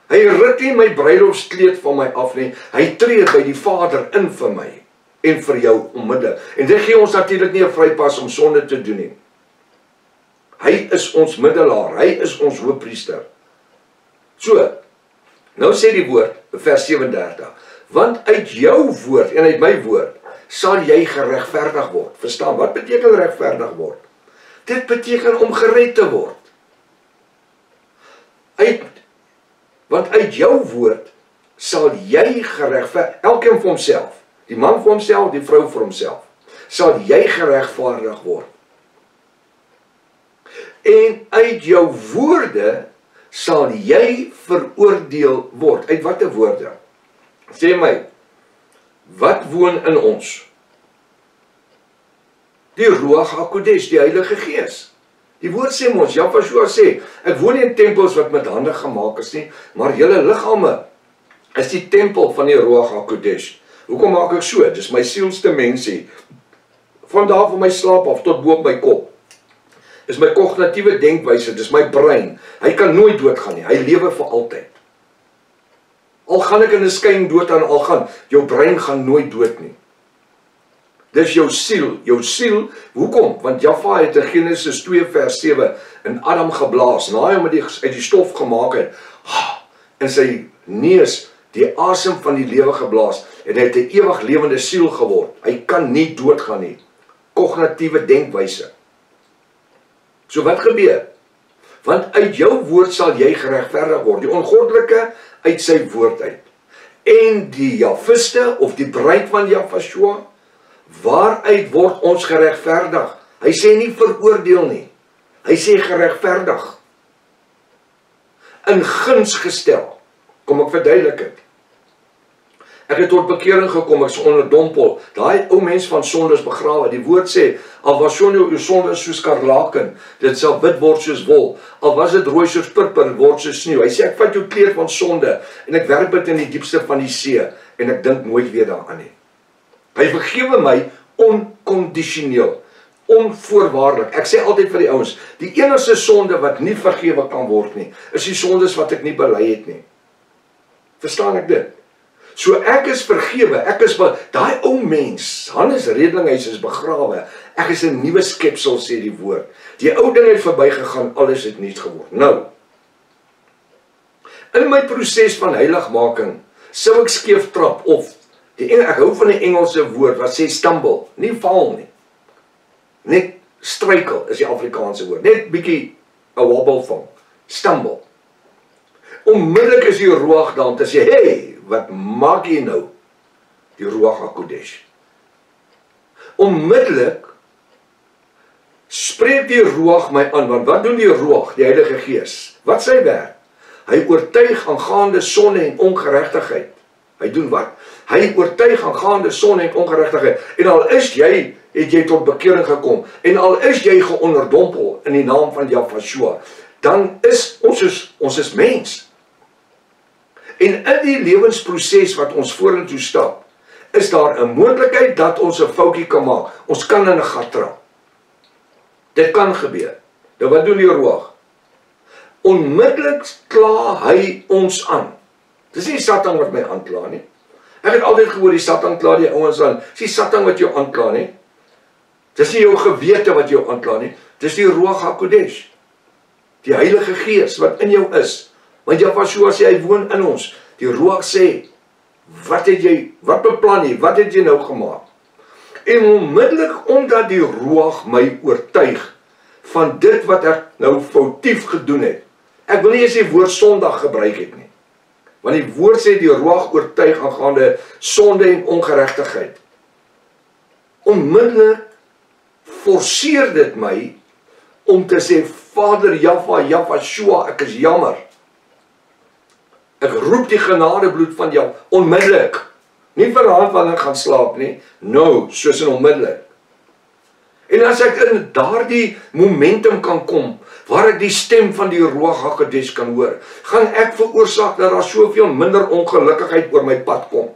Hy ruk nie my bruilofskleed van my af nie, hy tree by die Vader in vir my en vir jou onmiddellik. En dit gee ons natuurlik nie 'n vrypas om sonde te doen nie. Hy is ons middelaar, hy is ons hoëpriester. So, nou sê die woord, vers 37, want uit jou woord en uit my woord sal jy geregverdig word. Verstaan, wat beteken regverdig word? Dit beteken om gered te word. Want uit jou woord sal jy geregverdig, elkeen vir homself, die man vir homself, die vrou vir homself, sal jy geregverdig word. En uit jou woorde sal jy veroordeel word. Uit watter woorde? Sê my, wat woon in ons? Die Ruach HaKodesh, die Heilige Gees. Die woord sê ons, Jafashua sê, ek woon nie in tempels wat met hande gemaak is nie, maar julle liggame is die tempel van die Ruach HaKodesh. Hoekom maak ek so? Dis my sielsdimensie. Van daar van my slaap af tot bo op my kop. Dis my kognitiewe denkwyse, dis my brein. Hy kan nooit doodgaan nie, hy lewe vir altyd. Al gaan ek in 'n skyn dood aan, al gaan, jou brein gaan nooit dood nie. Dis jou siel, hoekom? Want Jahwe het in Genesis 2 vers 7 in Adam geblaas, na hy hom uit die stof gemaak het, in sy neus die asem van die lewe geblaas, en hy het 'n ewig lewende siel geword. Hy kan nie doodgaan nie. Kognitiewe denkwyse. So wat gebeur? Want uit jou woord sal jy geregverdig word, die ongoddelike uit sy woord uit. En die Jafiste, of die bruid van Jafashua, waaruit word ons geregverdig? Hy sê nie veroordeel nie, hy sê geregverdig. In guns gestel. Kom ek verduidelik dit. Ek het tot bekering gekom, ek is onderdompel. Daai ou mens van sonde is begrawe. Die woord sê, al was jou sonde soos skarlaken, dit sal wit word soos wol. Al was dit rooi soos purper, word soos sneeu. Hy sê, ek vat jou kleed van sonde en ek werp dit in die diepste van die see en ek dink nooit weer daaraan nie. Hy vergewe my onkondisioneel, onvoorwaardelik. Ek sê altyd vir die ouens, die enigste sonde wat nie vergewe kan word nie, is die sondes wat ek nie bely het nie. Verstaan ek dit? So ek is vergewe, daai ou mens, Hannes Redlinghuis is begrawe, ek is 'n nuwe skepsel, sê die woord. Die ou ding het verbygegaan, alles het nuut geword. Nou, in my proses van heiligmaking, sou ek skeef trap, of, ek hou van die Engelse woord, wat sê stumble, nie val nie. Net struikel is die Afrikaanse woord, net bietjie 'n wobble van, stumble. Onmiddellik is die Ruach daar om te sê, hey, wat maak jy nou? Die Ruach HaKodesh. Onmiddellik spreek die Ruach my aan, want wat doen die Ruach, die Heilige Gees? Wat sy werk? Hy oortuig aangaande sonde en ongeregtigheid. Hy doen wat? Hy oortuig aangaande sonde en ongeregtigheid. En al is jy, het jy tot bekering gekom, en al is jy geonderdompel in die naam van Yahshua, dan is ons is mens. En in die lewensproses wat ons vorentoe stap, is daar 'n moontlikheid dat ons 'n foutjie kan maak. Ons kan in 'n gat trap. Dit kan gebeur. Nou wat doen die Ruach? Onmiddellik kla hy ons aan. Dis nie Satan wat my aankla nie. Ek het altyd gehoor die Satan kla die ouens aan. Dis nie Satan wat jou aankla nie. Dis nie jou gewete wat jou aankla nie. Dis die Ruach HaKodesh. Die Heilige Gees wat in jou is. Want Yahshua sê hy woon in ons. Die Ruach sê, wat beplan jy? Wat het jy nou gemaak? En onmiddellik omdat die Ruach my oortuig van dit wat ek nou foutief gedoen het. Ek wil nie eens die woord sondag gebruik het nie. Want die woord sê die Ruach oortuig aangaande sonde en ongeregtigheid. Onmiddellik forceer dit my om te sê, Vader Yahshua, ek is jammer. Ek roep die genadebloed van jou, onmiddellik. Nie verhaal wanneer ek gaan slaap nie, nou, soos in onmiddellik. En as ek in daardie momentum kan kom, waar ek die stem van die Ruach HaKodesh kan hoor, gaan ek veroorsaak dat daar soveel minder ongelukkigheid oor my pad kom.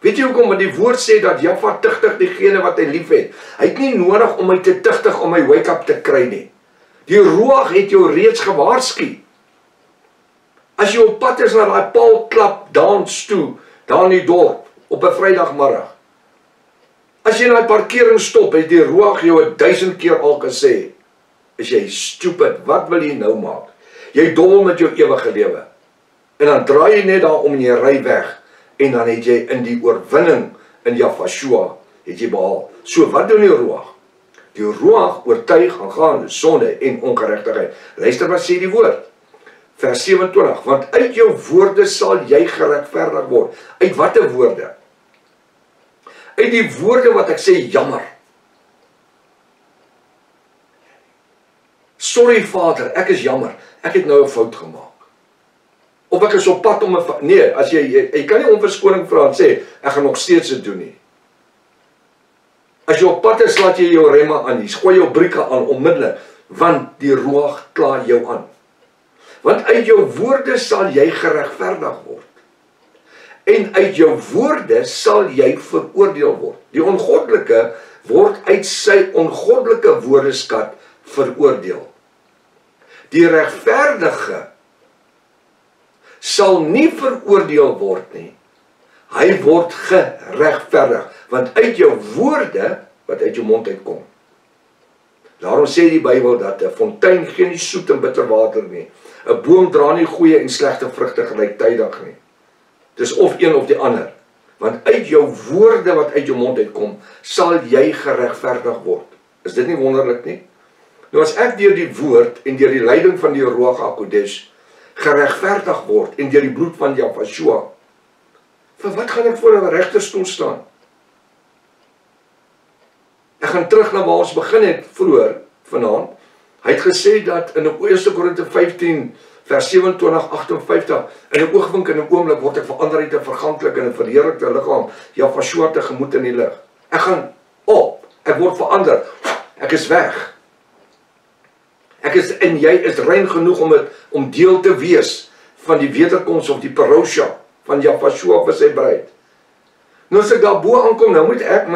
Weet jy hoekom? Want die woord sê dat Jahwe tigtig diegene wat hy lief het. Hy het nie nodig om my te tigtig om my wake-up te kry nie. Die Ruach het jou reeds gewaarsku. As jy op pad is na daai Paul Klap dans toe, daar in die dorp, op 'n Vrydagmiddag. As jy na die parkering stop, het die Ruach jou 1000 keer al gesê, is jy stupid, wat wil jy nou maak? Jy dobbel met jou ewige lewe. En dan draai jy net daar om en jy ry weg, en dan het jy in die oorwinning in Yahshua, het jy behaal. So, wat doen die Ruach? Die Ruach oortuig aangaande sonde en ongeregtigheid. Luister wat sê die woord. Vers 27, want uit jou woorde sal jy geregverdig word. Uit watter woorde? Uit die woorde wat ek sê, jammer. Sorry Vader, ek is jammer, ek het nou 'n fout gemaak. Of ek is op pad om 'n nee, as jy kan nie om verskoning vra en sê, ek gaan nog steeds dit doen nie. As jy op pad is, laat jy jou remme aan, jy gooi jou brieke aan onmiddellik, want die Ruach kla jou aan. Want uit jou woorde sal jy geregverdig word. En uit jou woorde sal jy veroordeel word. Die ongoddelike word uit sy ongoddelike woordeskat veroordeel. Die regverdige sal nie veroordeel word nie. Hy word geregverdig, want uit jou woorde wat uit jou mond uitkom. Daarom sê die Bybel dat 'n fontein geen nie soet en bitter water nie. 'n boom dra nie goeie en slegte vrugte gelyktydig nie. Dis of een of die ander. Want uit jou woorde wat uit jou mond uitkom, sal jy geregverdig word. Is dit nie wonderlik nie? Nou as ek deur die woord en deur die leiding van die Ruach HaKodesh geregverdig word en deur die bloed van Yahshua, vir wat gaan ek voor 'n regterstoel staan? Ek gaan terug na waar ons begin het vroeër vanaand. Hy het gesê dat in 1 Korinte 15 vers 27:58, in 'n oogwink en 'n oomblik word ek verander uit 'n verganklike en 'n verheerlikte liggaam, Jahweh tegemoet in die lig. Ek gaan op, ek word verander, ek is weg. Ek is, en jy is rein genoeg om deel te wees van die wederkoms of die parousia van Jahweh vir sy bruid. Nou as ek daarbo aankom, nou moet ek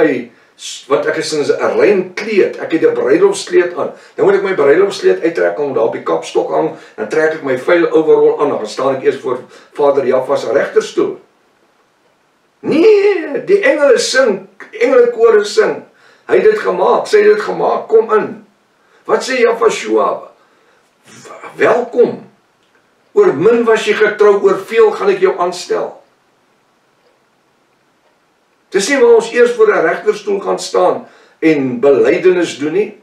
want ek is in 'n rein kleed, ek het 'n bruilofskleed aan. Nou moet ek my bruilofskleed uittrek om daar op die kapstok hang, dan trek ek my vuil overall aan, dan staan ek eers voor Vader Jahweh se regterstoel. Nee, die engele sing, engelekore sing. Hy het dit gemaak, sy het dit gemaak, kom in. Wat sê Jahweh? Welkom. Oor min was jy getrou, oor veel gaan ek jou aanstel. Dis nie waar ons eers voor 'n regterstoel gaan staan en belydenis doen nie.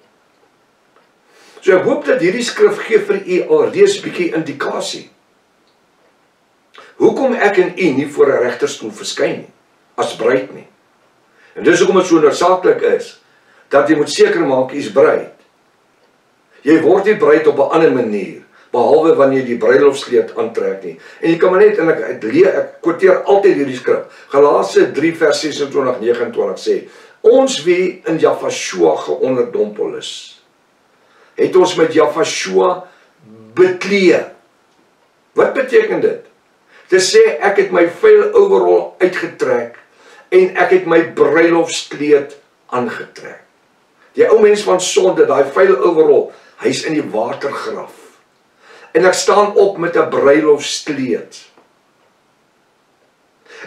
So ek hoop dat hierdie skrif gee vir u alreeds 'n bietjie indikasie. Hoekom ek en u nie voor 'n regterstoel verskyn nie, as bruid nie. En dis hoekom dit so noodsaaklik is, dat jy moet seker maak jy is bruid. Jy word nie bruid op 'n ander manier, behalwe wanneer jy die bruilofskleed aantrek nie. En jy kan maar net, en ek quoteer altyd hierdie skrif, Galasië 3 vers 26-29 sê, ons wie in Jahweh geonderdompel is, het ons met Jahweh beklee. Wat beteken dit? Dit sê ek het my vuil overall uitgetrek en ek het my bruilofskleed aangetrek. Die ou mens van sonde, daai vuil overall, hy's in die watergraf. En ek staan op met 'n bruilofskleed.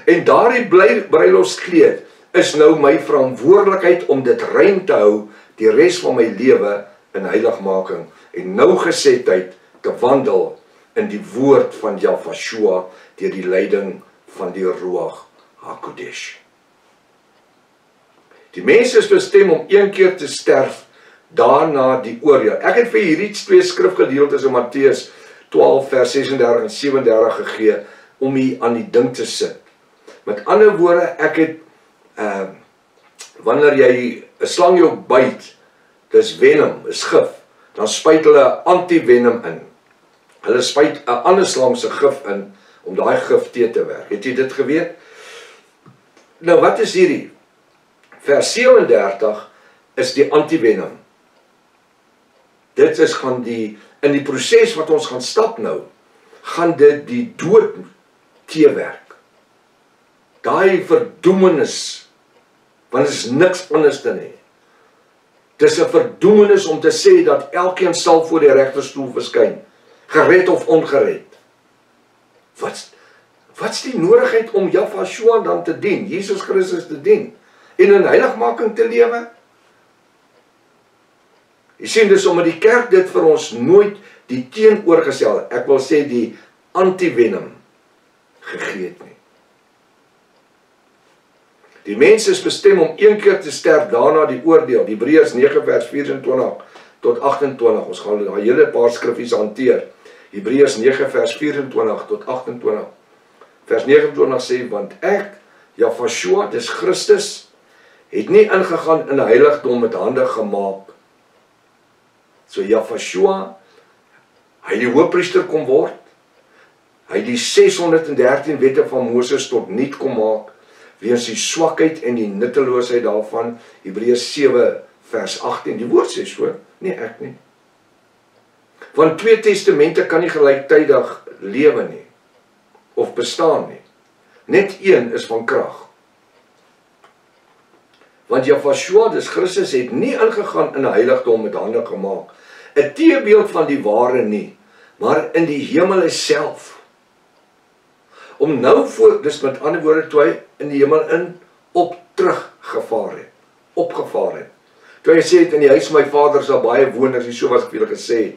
En daardie bruilofskleed is nou my verantwoordelikheid om dit rein te hou die res van my lewe in heiligmaking en nougesetheid te wandel in die woord van Jahweh deur die leiding van die Ruach HaKodesh. Die mens is bestem om een keer te sterf, daarna die oordeel. Ek het vir hierdie twee skrifgedeeltes in Matteus 12 vers 36 en 37 gegee om hier aan die ding te sit. Met ander woorde, ek het wanneer jy 'n slang jou byt, dis venom, is gif, dan spuit hulle antivenom in. Hulle spuit 'n ander slang se gif in om daai gif te werk. Het jy dit geweet? Nou wat is hierdie? Vers 37 is die antivenom. Dit is gaan in die proses wat ons gaan stap nou, gaan dit die dood teewerk. Daai verdoemenis, want dit is niks anders dan nie. Dis 'n verdoemenis om te sê dat elkeen sal voor die regterstoel verskyn, gered of ongered. Wat's die nodigheid om Jahweh dan te dien, Jesus Christus te dien, en in heiligmaking te lewe? Jy sien, dis omdat die kerk dit vir ons nooit die teenoorgestelde, ek wil sê die antivenom, gegee het nie. Die mens is bestem om een keer te sterf, daarna die oordeel. Hebreërs 9 vers 24 tot 28. Ons gaan daai hele paar skriffies hanteer. Hebreërs 9 vers 24 tot 28. Vers 29 sê, want ek, Jahweh, dis Christus, het nie ingegaan in 'n heiligdom met hande gemaak. So Jahweh, hy die hoëpriester kom word, hy die 613 wette van Moses tot niet kom maak, weens die swakheid en die nutteloosheid daarvan, Hebreërs 7 vers 18, die woord sê so, nie ek nie. Want 2 testamente kan nie gelyktydig lewe nie, of bestaan nie. Net een is van krag. Want Jahweh, dis Christus, het nie ingegaan in 'n heiligdom met hande gemaak, 'n teebeeld van die ware nie, maar in die hemel self. Om nou voor, dis met ander woorde, toe hy in die hemel opgevaar het. Toe hy sê het, in die huis van my vader is daar baie woners, nie so was ek vir julle gesê.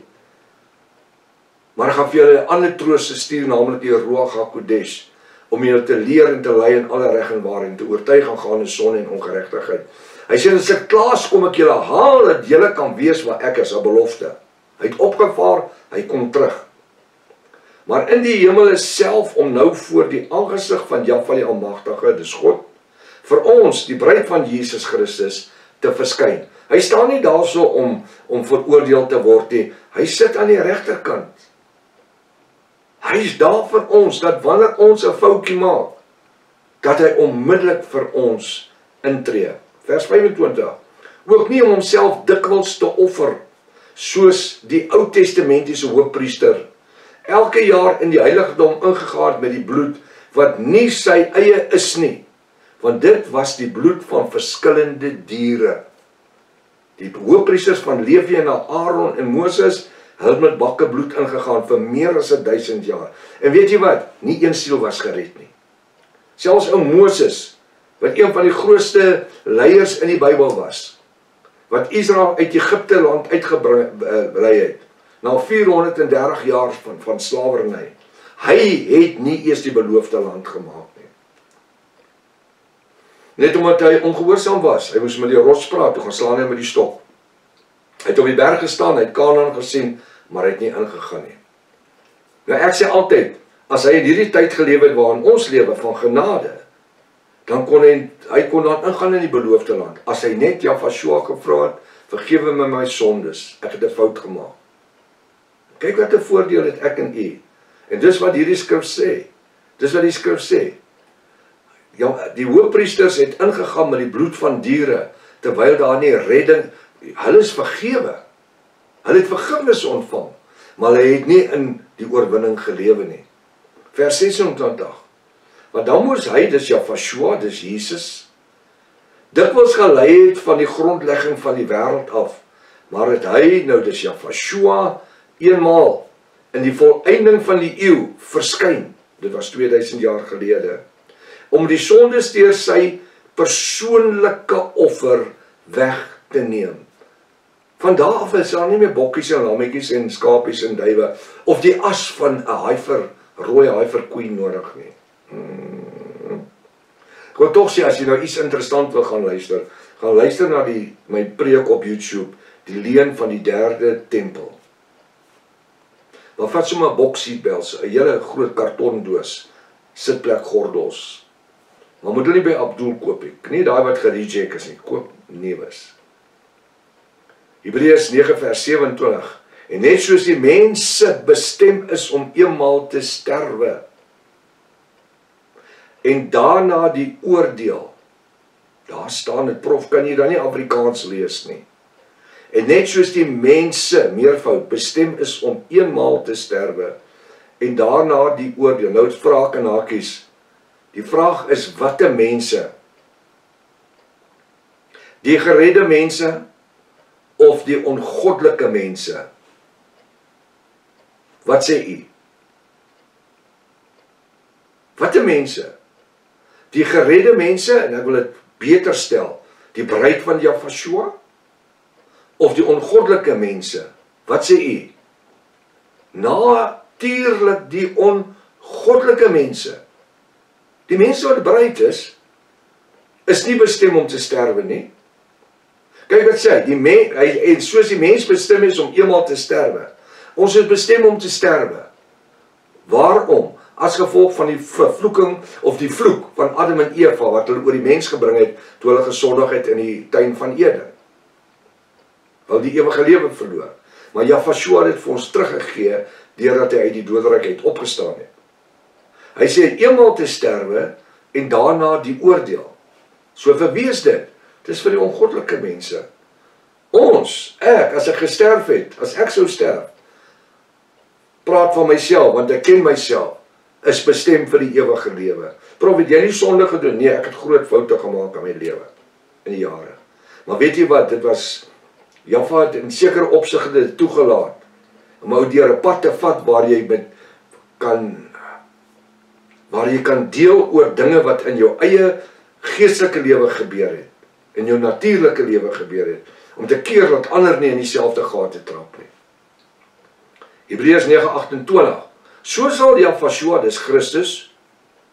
Maar ek gaan vir julle 'n ander trooster stuur, naamlik die Ruach HaKodesh, om julle te leer en te lei in alle reg en waarheid, te oortuig en gaan in sonde en ongeregtigheid. Hy sê, as ek klaar kom ek julle haal, dat julle kan wees waar ek is, 'n belofte. Hy het opgevaar, hy kom terug. Maar in die hemel is self om nou voor die aangesig van Jahweh die Almagtige, dis God, vir ons, die bruid van Jesus Christus, te verskyn. Hy staan nie daarso om veroordeel te word nie, hy sit aan die regterkant. Hy is daar vir ons, dat wanneer ons 'n foutjie maak, dat hy onmiddellik vir ons intree. Vers 25. Ook nie om homself dikwels te offer, soos die Ou Testamentiese hoofpriester, elke jaar in die heiligdom ingegaan met die bloed, wat nie sy eie is nie, want dit was die bloed van verskillende diere. Die hoofpriesters van Levi en Aaron en Moses, hulle met bakke bloed ingegaan vir meer as 1000 jaar. En weet jy wat? Nie een siel was gered nie. Selfs ou Moses, wat een van die grootste leiers in die Bybel was, wat Israel uit Egipte land uitgebring het, na 430 jaar van slawerny, hy het nie eers die beloofde land gemaak nie. Net omdat hy ongehoorsaam was, hy moes met die rots praat, toe gaan slaan hy met die stok. Hy het op die berg gestaan, hy het Kanaan gesien, maar hy het nie ingegaan nie. Nou ek sê altyd, as hy in hierdie tyd gelewe het waarin ons lewe van genade, dan kon hy kon dan ingaan in die beloofde land. As hy net Jahweh gevra het, vergewe my my sondes, ek het 'n fout gemaak. Kyk wat 'n voordeel het ek en u. En dis wat hierdie skrif sê. Dis wat die skrif sê. Ja, die hoofpriesters het ingegaan met die bloed van diere, terwyl daar nie redding, hulle is vergewe. Hulle het vergifnis ontvang, maar hulle het nie in die oorwinning gelewe nie. Vers 26. Want dan moes hy, dis Jahweh, dis Jesus, dikwels gelei het van die grondlegging van die wêreld af, maar het hy, nou dis Jahweh, eenmaal in die volëinding van die eeu verskyn, dit was 2000 jaar gelede, om die sondes deur sy persoonlike offer weg te neem. Van daar af is daar nie meer bokkies en lammetjies en skapies en duwe, of die as van 'n rooi huiverkoei nodig nie. Ek wil tog sê, as jy nou iets interessant wil gaan luister na my preek op YouTube, die leuen van die derde tempel. Dan vat sommer 'n box seatbelts, 'n hele groot kartondoos, sitplek gordels. Maar moet hulle nie by Abdul koop nie. Nie daai wat gereject is nie, koop nuus. Hebreërs 9 vers 27. En net soos die mense bestem is om eenmaal te sterwe, en daarna die oordeel. Daar staan dit, prof, kan jy dan nie Afrikaans lees nie. En net soos die mense, meervoud, bestem is om eenmaal te sterwe, en daarna die oordeel. Nou het vraag en hakies. Die vraag is, watte mense? Die geredde mense, of die ongoddelike mense? Wat sê u? Watte mense? Die geredde mense, en ek wil dit beter stel, die bruid van Jahweh, of die ongoddelike mense? Wat sê u? Natuurlik die ongoddelike mense. Die mense wat bruid is nie bestem om te sterwe nie. Kyk wat sê hy, soos die mens bestem is om eenmaal te sterwe. Ons is bestem om te sterwe. Waarom? As gevolg van die vervloeking of die vloek van Adam en Eva wat hulle oor die mens gebring het toe hulle gesondig het in die tuin van Eden. Hulle die ewige lewe verloor. Maar Jahweh het vir ons teruggegee deurdat hy uit die doderyk het opgestaan het. Hy sê eenmaal te sterwe en daarna die oordeel. So vir wie is dit? Dit is vir die ongoddelike mense. Ons, as ek gesterf het, as ek sou sterf, praat van myself, want ek ken myself, is bestem vir die ewige lewe. Prof, het jy nie sonde gedoen? Nee, ek het groot foute gemaak in my lewe, in die jare. Maar weet jy wat, dit was, Jahweh het in sekere opsigte dit toegelaat, om ou deur 'n pad te vat waar jy kan deel oor dinge wat in jou eie geestelike lewe gebeur het, in jou natuurlike lewe gebeur het, om te keer dat ander nie in dieselfde gate trap nie. Hebreërs 9:28. So sal Jahweh, dis Christus,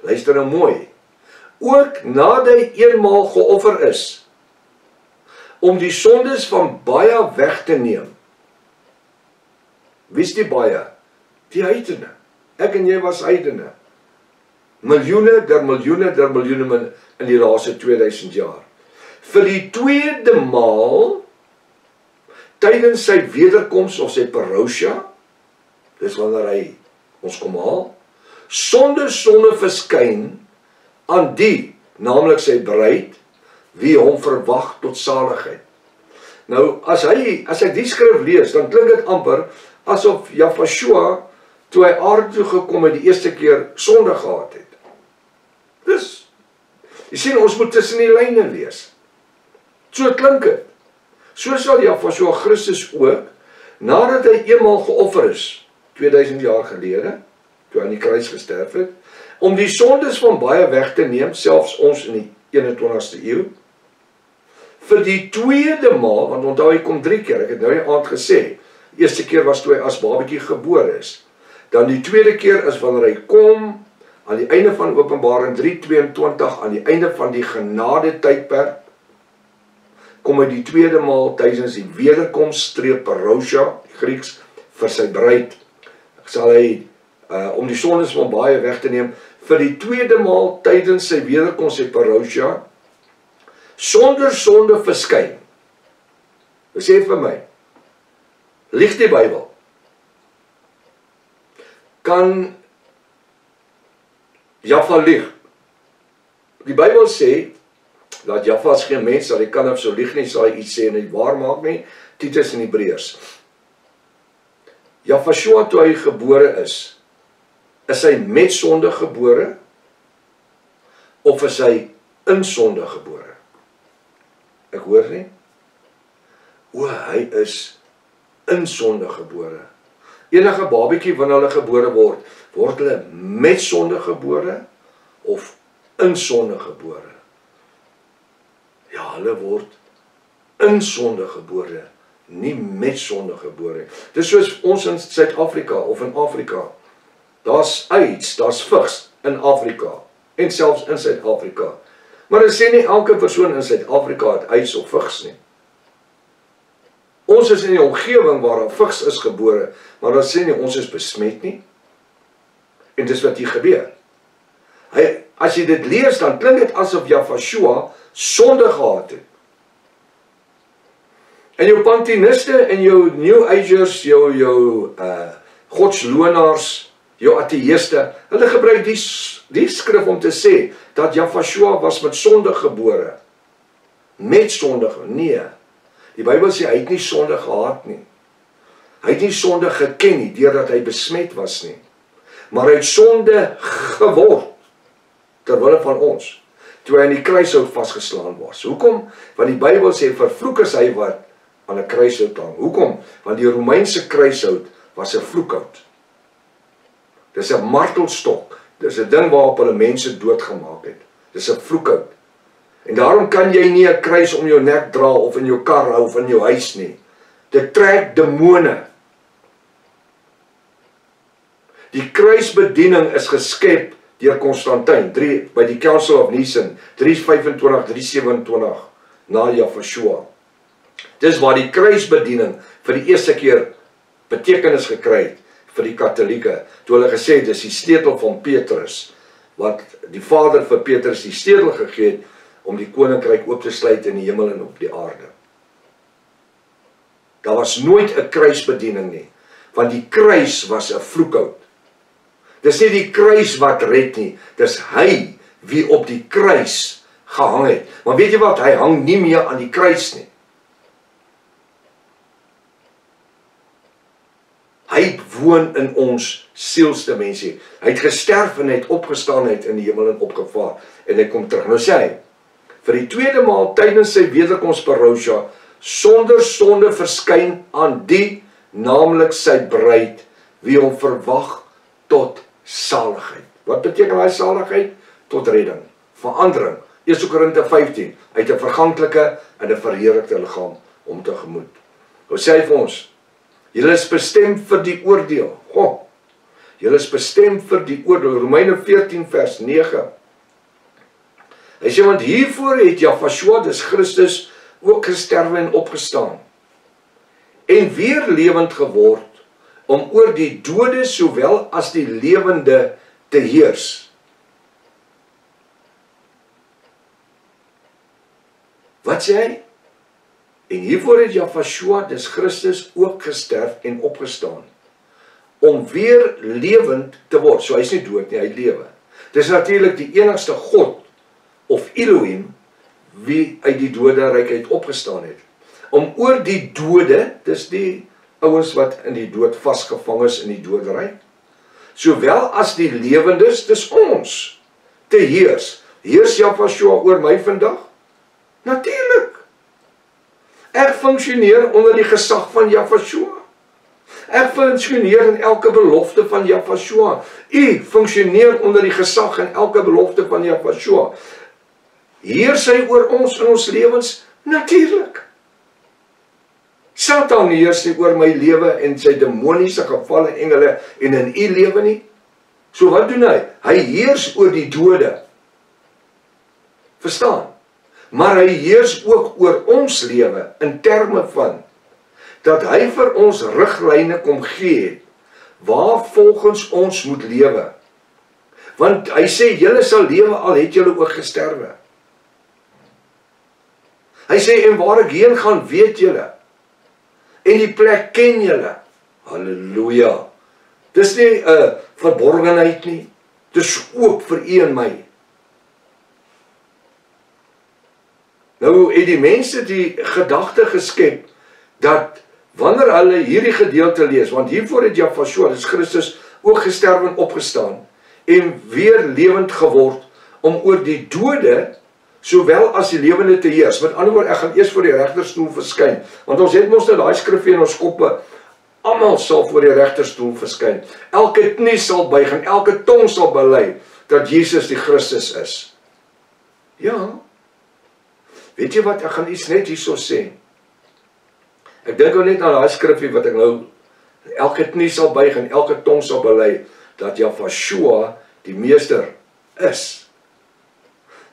luister nou mooi, ook nadat hy eenmaal geoffer is, om die sondes van baie weg te neem. Wie is die baie? Die heidene. Ek en jy was heidene. Miljoene der miljoene in die laaste 2000 jaar. Vir die tweede maal, tydens sy wederkoms of sy parousia, dis wanneer hy ons kom haal, sonder sonde verskyn aan die, naamlik sy bruid, wie hom verwag tot saligheid. Nou, as ek die skrif lees, dan klink dit amper asof Jafashua, toe hy aarde toe gekom het, die eerste keer sonde gehad het. Dus, jy sien, ons moet tussen die lyne lees. So klink dit. So sal Jafashua Christus ook, nadat hy eenmaal geoffer is, 2000 jaar gelede, toe hy aan die kruis gesterf het, om die sondes van baie weg te neem, selfs ons in die 21ste eeu, vir die tweede maal, want onthou hy kom 3 keer, ek het nou die aand gesê, die eerste keer was toe hy as babatjie gebore is, dan die tweede keer is wanneer hy kom, aan die einde van Openbaring 3:22, aan die einde van die genade tydperk, kom hy die tweede maal tydens die wederkoms, parousia, Grieks, vir sy bruid, sal hy, om die sondes van baie weg te neem, vir die tweede maal tydens sy wederkoms, sy parousia, sonder sonde verskyn. Besef vir my, lieg die Bybel? Kan Jaffa lieg? Die Bybel sê, dat Jaffa is geen mens, dat hy kan of so lieg nie, sal hy iets sê en hy waar maak nie, Titus en Hebreërs. Jafashua, toe hy gebore is hy met sonde gebore, of is hy in sonde gebore? Ek hoor nie. Hy is in sonde gebore. Enige babietjie wanneer hulle gebore word hulle met sonde gebore, of in sonde gebore? Ja, hulle word in sonde gebore, nie met sonde gebore. Dis soos ons in Suid-Afrika, of in Afrika, daar's AIDS, daar's vigs in Afrika, en selfs in Suid-Afrika. Maar dit sê nie elke persoon in Suid-Afrika het AIDS of vigs nie. Ons is in die omgewing waar daar vigs is gebore, maar dat sê nie ons is besmet nie. En dis wat hier gebeur. As jy dit lees, dan klink dit asof Jafashua sonde gehad het. En jou pantiniste en jou New Agers, jou godslonaars, jou ateïste, hulle gebruik die skrif om te sê, dat Jafashua was met sonde gebore. Met sonde, nee. Die Bybel sê, hy het nie sonde gehad nie. Hy het nie sonde geken nie, deurdat hy besmet was nie. Maar hy het sonde geword, terwille van ons, toe hy aan die kruishout vasgeslaan was. Hoekom? Want die Bybel sê, vervloek is hy wat aan 'n kruishout hang. Hoekom? Want die Romeinse kruishout was 'n vloekhout. Dis 'n martelstok. Dis 'n ding waarop hulle mense doodgemaak het. Dis 'n vloekhout. En daarom kan jy nie 'n kruis om jou nek dra, of in jou kar hou, of in jou huis nie. Dit trek demone. Die kruisbediening is geskep deur Constantijn, by die Council of Nicene, 325, 327, na Jafashua. Dis waar die kruisbediening vir die eerste keer betekenis gekry het vir die katholieke, toe hulle gesê het, dis die sleutel van Petrus, wat die Vader vir Petrus die sleutel gegee het, om die koninkryk oop te sluit in die hemel en op die aarde. Daar was nooit 'n kruisbediening nie, want die kruis was 'n vloekhout. Dis nie die kruis wat red nie, dis hy wie op die kruis gehang het. Maar weet jy wat, hy hang nie meer aan die kruis nie. Hy woon in ons sielsdimensie. Hy het gesterf en hy het opgestaan, hy het in die hemel en opgevaar, en hy kom terug. Nou sê hy, vir die tweede maal tydens sy wederkoms parousia, sonder sonde verskyn aan die, naamlik sy bruid, wie hom verwag tot saligheid. Wat beteken hy saligheid? Tot redding, verandering. 1 Korinte 15, uit 'n verganklike en 'n verheerlikte liggaam om tegemoet. Nou sê hy vir ons, julle is bestem vir die oordeel. Julle is bestem vir die oordeel. Romeine 14 vers 9. Hy sê, want hiervoor het Jafashua, dis Christus, ook gesterwe en opgestaan, en weer lewend geword, om oor die dode sowel as die lewende te heers. Wat sê hy? En hiervoor het Jafashua, dis Christus, ook gesterf en opgestaan, om weer lewend te word. So hy is nie dood nie, hy lewe. Dis natuurlik die enigste God of Elohim wie uit die doderyk uit opgestaan het. Om oor die dode, dis die ouens wat in die dood vasgevang is in die doderyk, sowel as die lewendes, dis ons, te heers. Heers Jahweh oor my vandag? Natuurlik. Ek funksioneer onder die gesag van Jahweh. Ek funksioneer in elke belofte van Jahweh. U funksioneer onder die gesag en elke belofte van Jahweh. Heers hy oor ons in ons lewens? Natuurlik. Satan heers nie oor my lewe en sy demoniese gevalle engele en in u lewe nie. So wat doen hy? Hy heers oor die dode. Verstaan? Maar hy heers ook oor ons lewe in terme van dat hy vir ons riglyne kom gee waar volgens ons moet lewe. Want hy sê julle sal lewe al het julle ook gesterwe. Hy sê en waar ek heen gaan weet julle. En die plek ken julle. Halleluja. Dis nie 'n verborgenheid nie. Dis oop vir u en my. Nou het die mense die gedagte geskep dat wanneer hulle hierdie gedeelte lees, want hiervoor het Jahweh, dis Christus, ook gesterf en opgestaan en weer lewend geword om oor die dode sowel as die lewende te heers. Met ander woorde, ek gaan eers voor die regterstoel verskyn, want ons het mos nou daai skrifgie in ons koppe, almal sal voor die regterstoel verskyn. Elke knie sal buig en elke tong sal bely dat Jesus die Christus is. Ja. Weet jy wat, ek gaan iets net hierso sê. Ek dink nou net aan daai skrifgie wat ek nou, elke knie sal buig en elke tong sal bely dat Jahweh die meester is.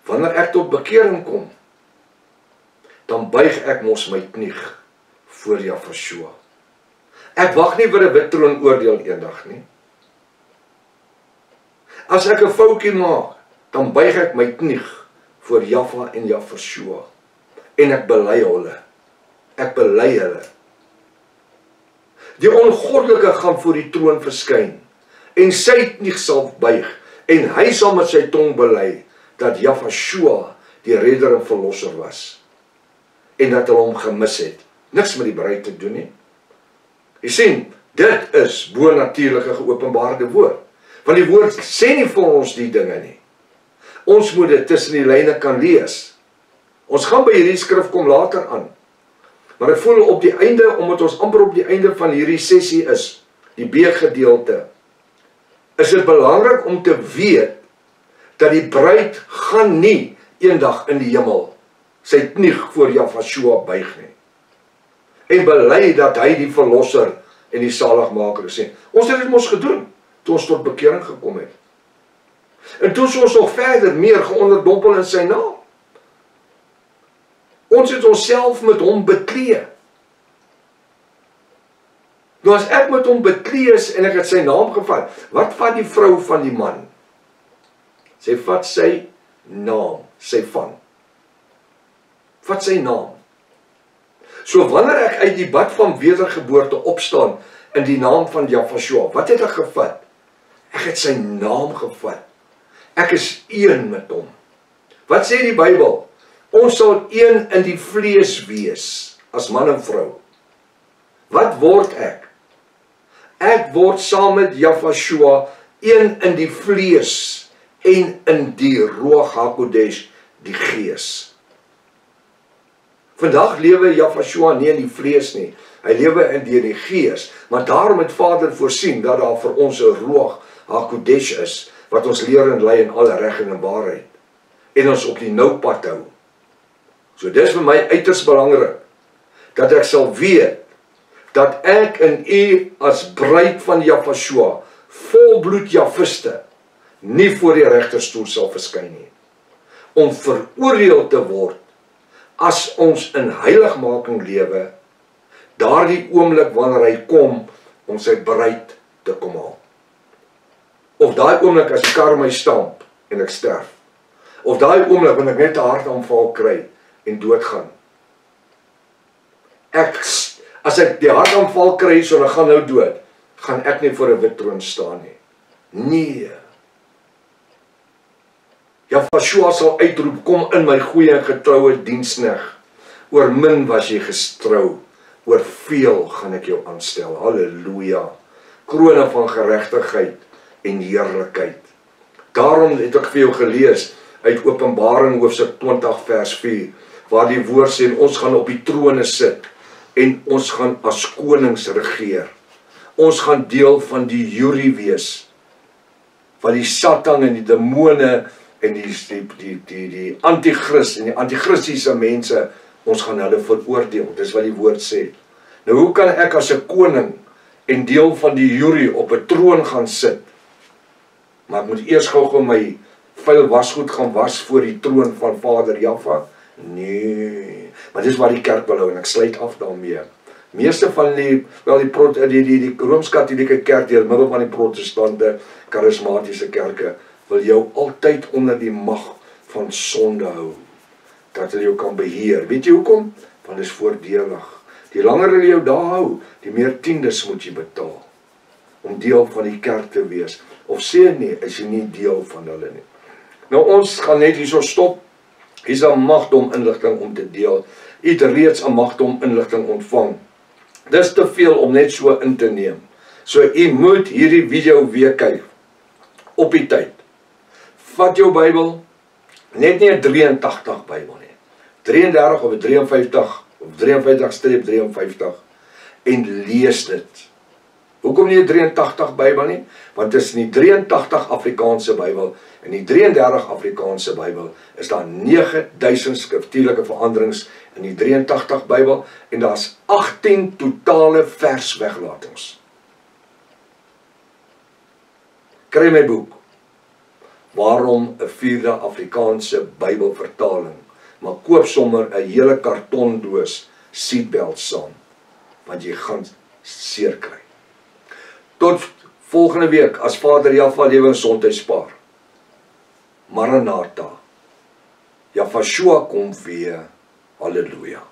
Wanneer ek tot bekering kom, dan buig ek mos my knie voor Jahweh. Ek wag nie vir 'n wit troon oordeel eendag nie. As ek 'n foutjie maak, dan buig ek my knie voor Jahweh en Jahweh. En ek bely hulle. Ek bely hulle. Die ongoddelike gaan voor die troon verskyn en sy knie sal buig en hy sal met sy tong bely dat Jahweh die redder en verlosser was en dat hulle hom gemis het. Niks met die bruid te doen nie. Jy sien, dit is bonatuurlike geopenbaarde woord. Want die woord sê nie vir ons die dinge nie. Ons moet dit tussen die lyne kan lees. Ons gaan by hierdie skrif kom later aan. Maar ek voel op die einde, omdat ons amper op die einde van hierdie sessie is, die B-gedeelte, is dit belangrik om te weet dat die bruid gaan nie eendag in die hemel sy knie voor Jahweh buig nie. En bely dat hy die verlosser en die saligmaker is. Ons het dit mos gedoen, toe ons tot bekering gekom het. En toe is ons nog verder meer geonderdompel in sy naam. Ons het onsself met hom beklee. Nou as ek met hom beklee is en ek het sy naam gevat, wat vat die vrou van die man? Sy vat sy naam, sy van. Vat sy naam. So wanneer ek uit die bad van wedergeboorte opstaan in die naam van Jahweh, wat het ek gevat? Ek het sy naam gevat. Ek is een met hom. Wat sê die Bybel? Ons sal een in die vlees wees, as man en vrou. Wat word ek? Ek word saam met Jahweh een in die vlees en in die Ruach HaKodesh, die gees. Vandag lewe Jahweh nie in die vlees nie, hy lewe in die gees, maar daarom het Vader voorsien dat daar vir ons 'n Ruach HaKodesh is, wat ons leer en lei in alle reg en in waarheid, en ons op die nou pad hou. So dis vir my uiters belangrik, dat ek sal weet, dat ek en u as bruid van Jahweh, volbloed Jahwiste, nie voor die regterstoel sal verskyn nie, om veroordeel te word, as ons in heiligmaking lewe, daardie oomblik wanneer hy kom, om sy bruid te kom haal. Of daai oomblik as die kar my stamp, en ek sterf. Of daai oomblik wanneer ek net 'n hartaanval kry, en doodgaan. As ek die hartaanval kry, so dan gaan nou dood. gaan ek nie voor 'n wit troon staan nie. Nee. Jahweh sal uitroep, kom in my goeie en getroue dienskneg. Oor min was jy gestrou, oor veel gaan ek jou aanstel. Halleluja. Krone van geregtigheid en heerlikheid. Daarom het ek vir jou gelees uit Openbaring hoofstuk 20 vers 4, waar die woord sê, ons gaan op die trone sit en ons gaan as konings regeer. Ons gaan deel van die jury wees, van die Satan en die demone en die antichrist en die antichristiese mense, ons gaan hulle veroordeel. Dis wat die woord sê. Nou hoe kan ek as 'n koning en deel van die jury op 'n troon gaan sit? Maar ek moet eers gou my vuil wasgoed gaan was voor die troon van Vader Jahweh? Nee, maar dis wat die kerk wil hou en ek sluit af daarmee. Meeste van die Rooms-Katolieke kerk deur middel van die protestante, charismatiese kerke wil jou altyd onder die mag van sonde hou, dat hulle jou kan beheer. Weet jy hoekom? Want dit is voordelig. Die langer hulle jou daar hou, die meer tiendes moet jy betaal om deel van die kerk te wees. Of sê nee, is jy nie deel van hulle nie. Nou ons gaan net hierso stop. Hier is 'n magte om inligting om te deel. U het reeds 'n magte om inligting ontvang. Dis te veel om net so in te neem. So u moet hierdie video weer kyk op die tyd. Vat jou Bybel, net nie 'n 83 Bybel nie. 33 of 'n 53 of 53-53 en lees dit. Hoekom nie 'n 83 Bybel nie? Want tussen die 83 Afrikaanse Bybel en die 33 Afrikaanse Bybel is daar 9000 skriftuurlike veranderings in die 83 Bybel en daar's 18 totale versweglatings. Kry my boek. Waarom 'n 4de Afrikaanse Bybelvertaling? Maar koop sommer 'n hele kartondoos seatbelts saam, want jy gaan seer kry. Tot volgende week, as Vader Jahweh lewe en gesondheid spaar. Maranatha. Jahweh kom weer. Halleluja.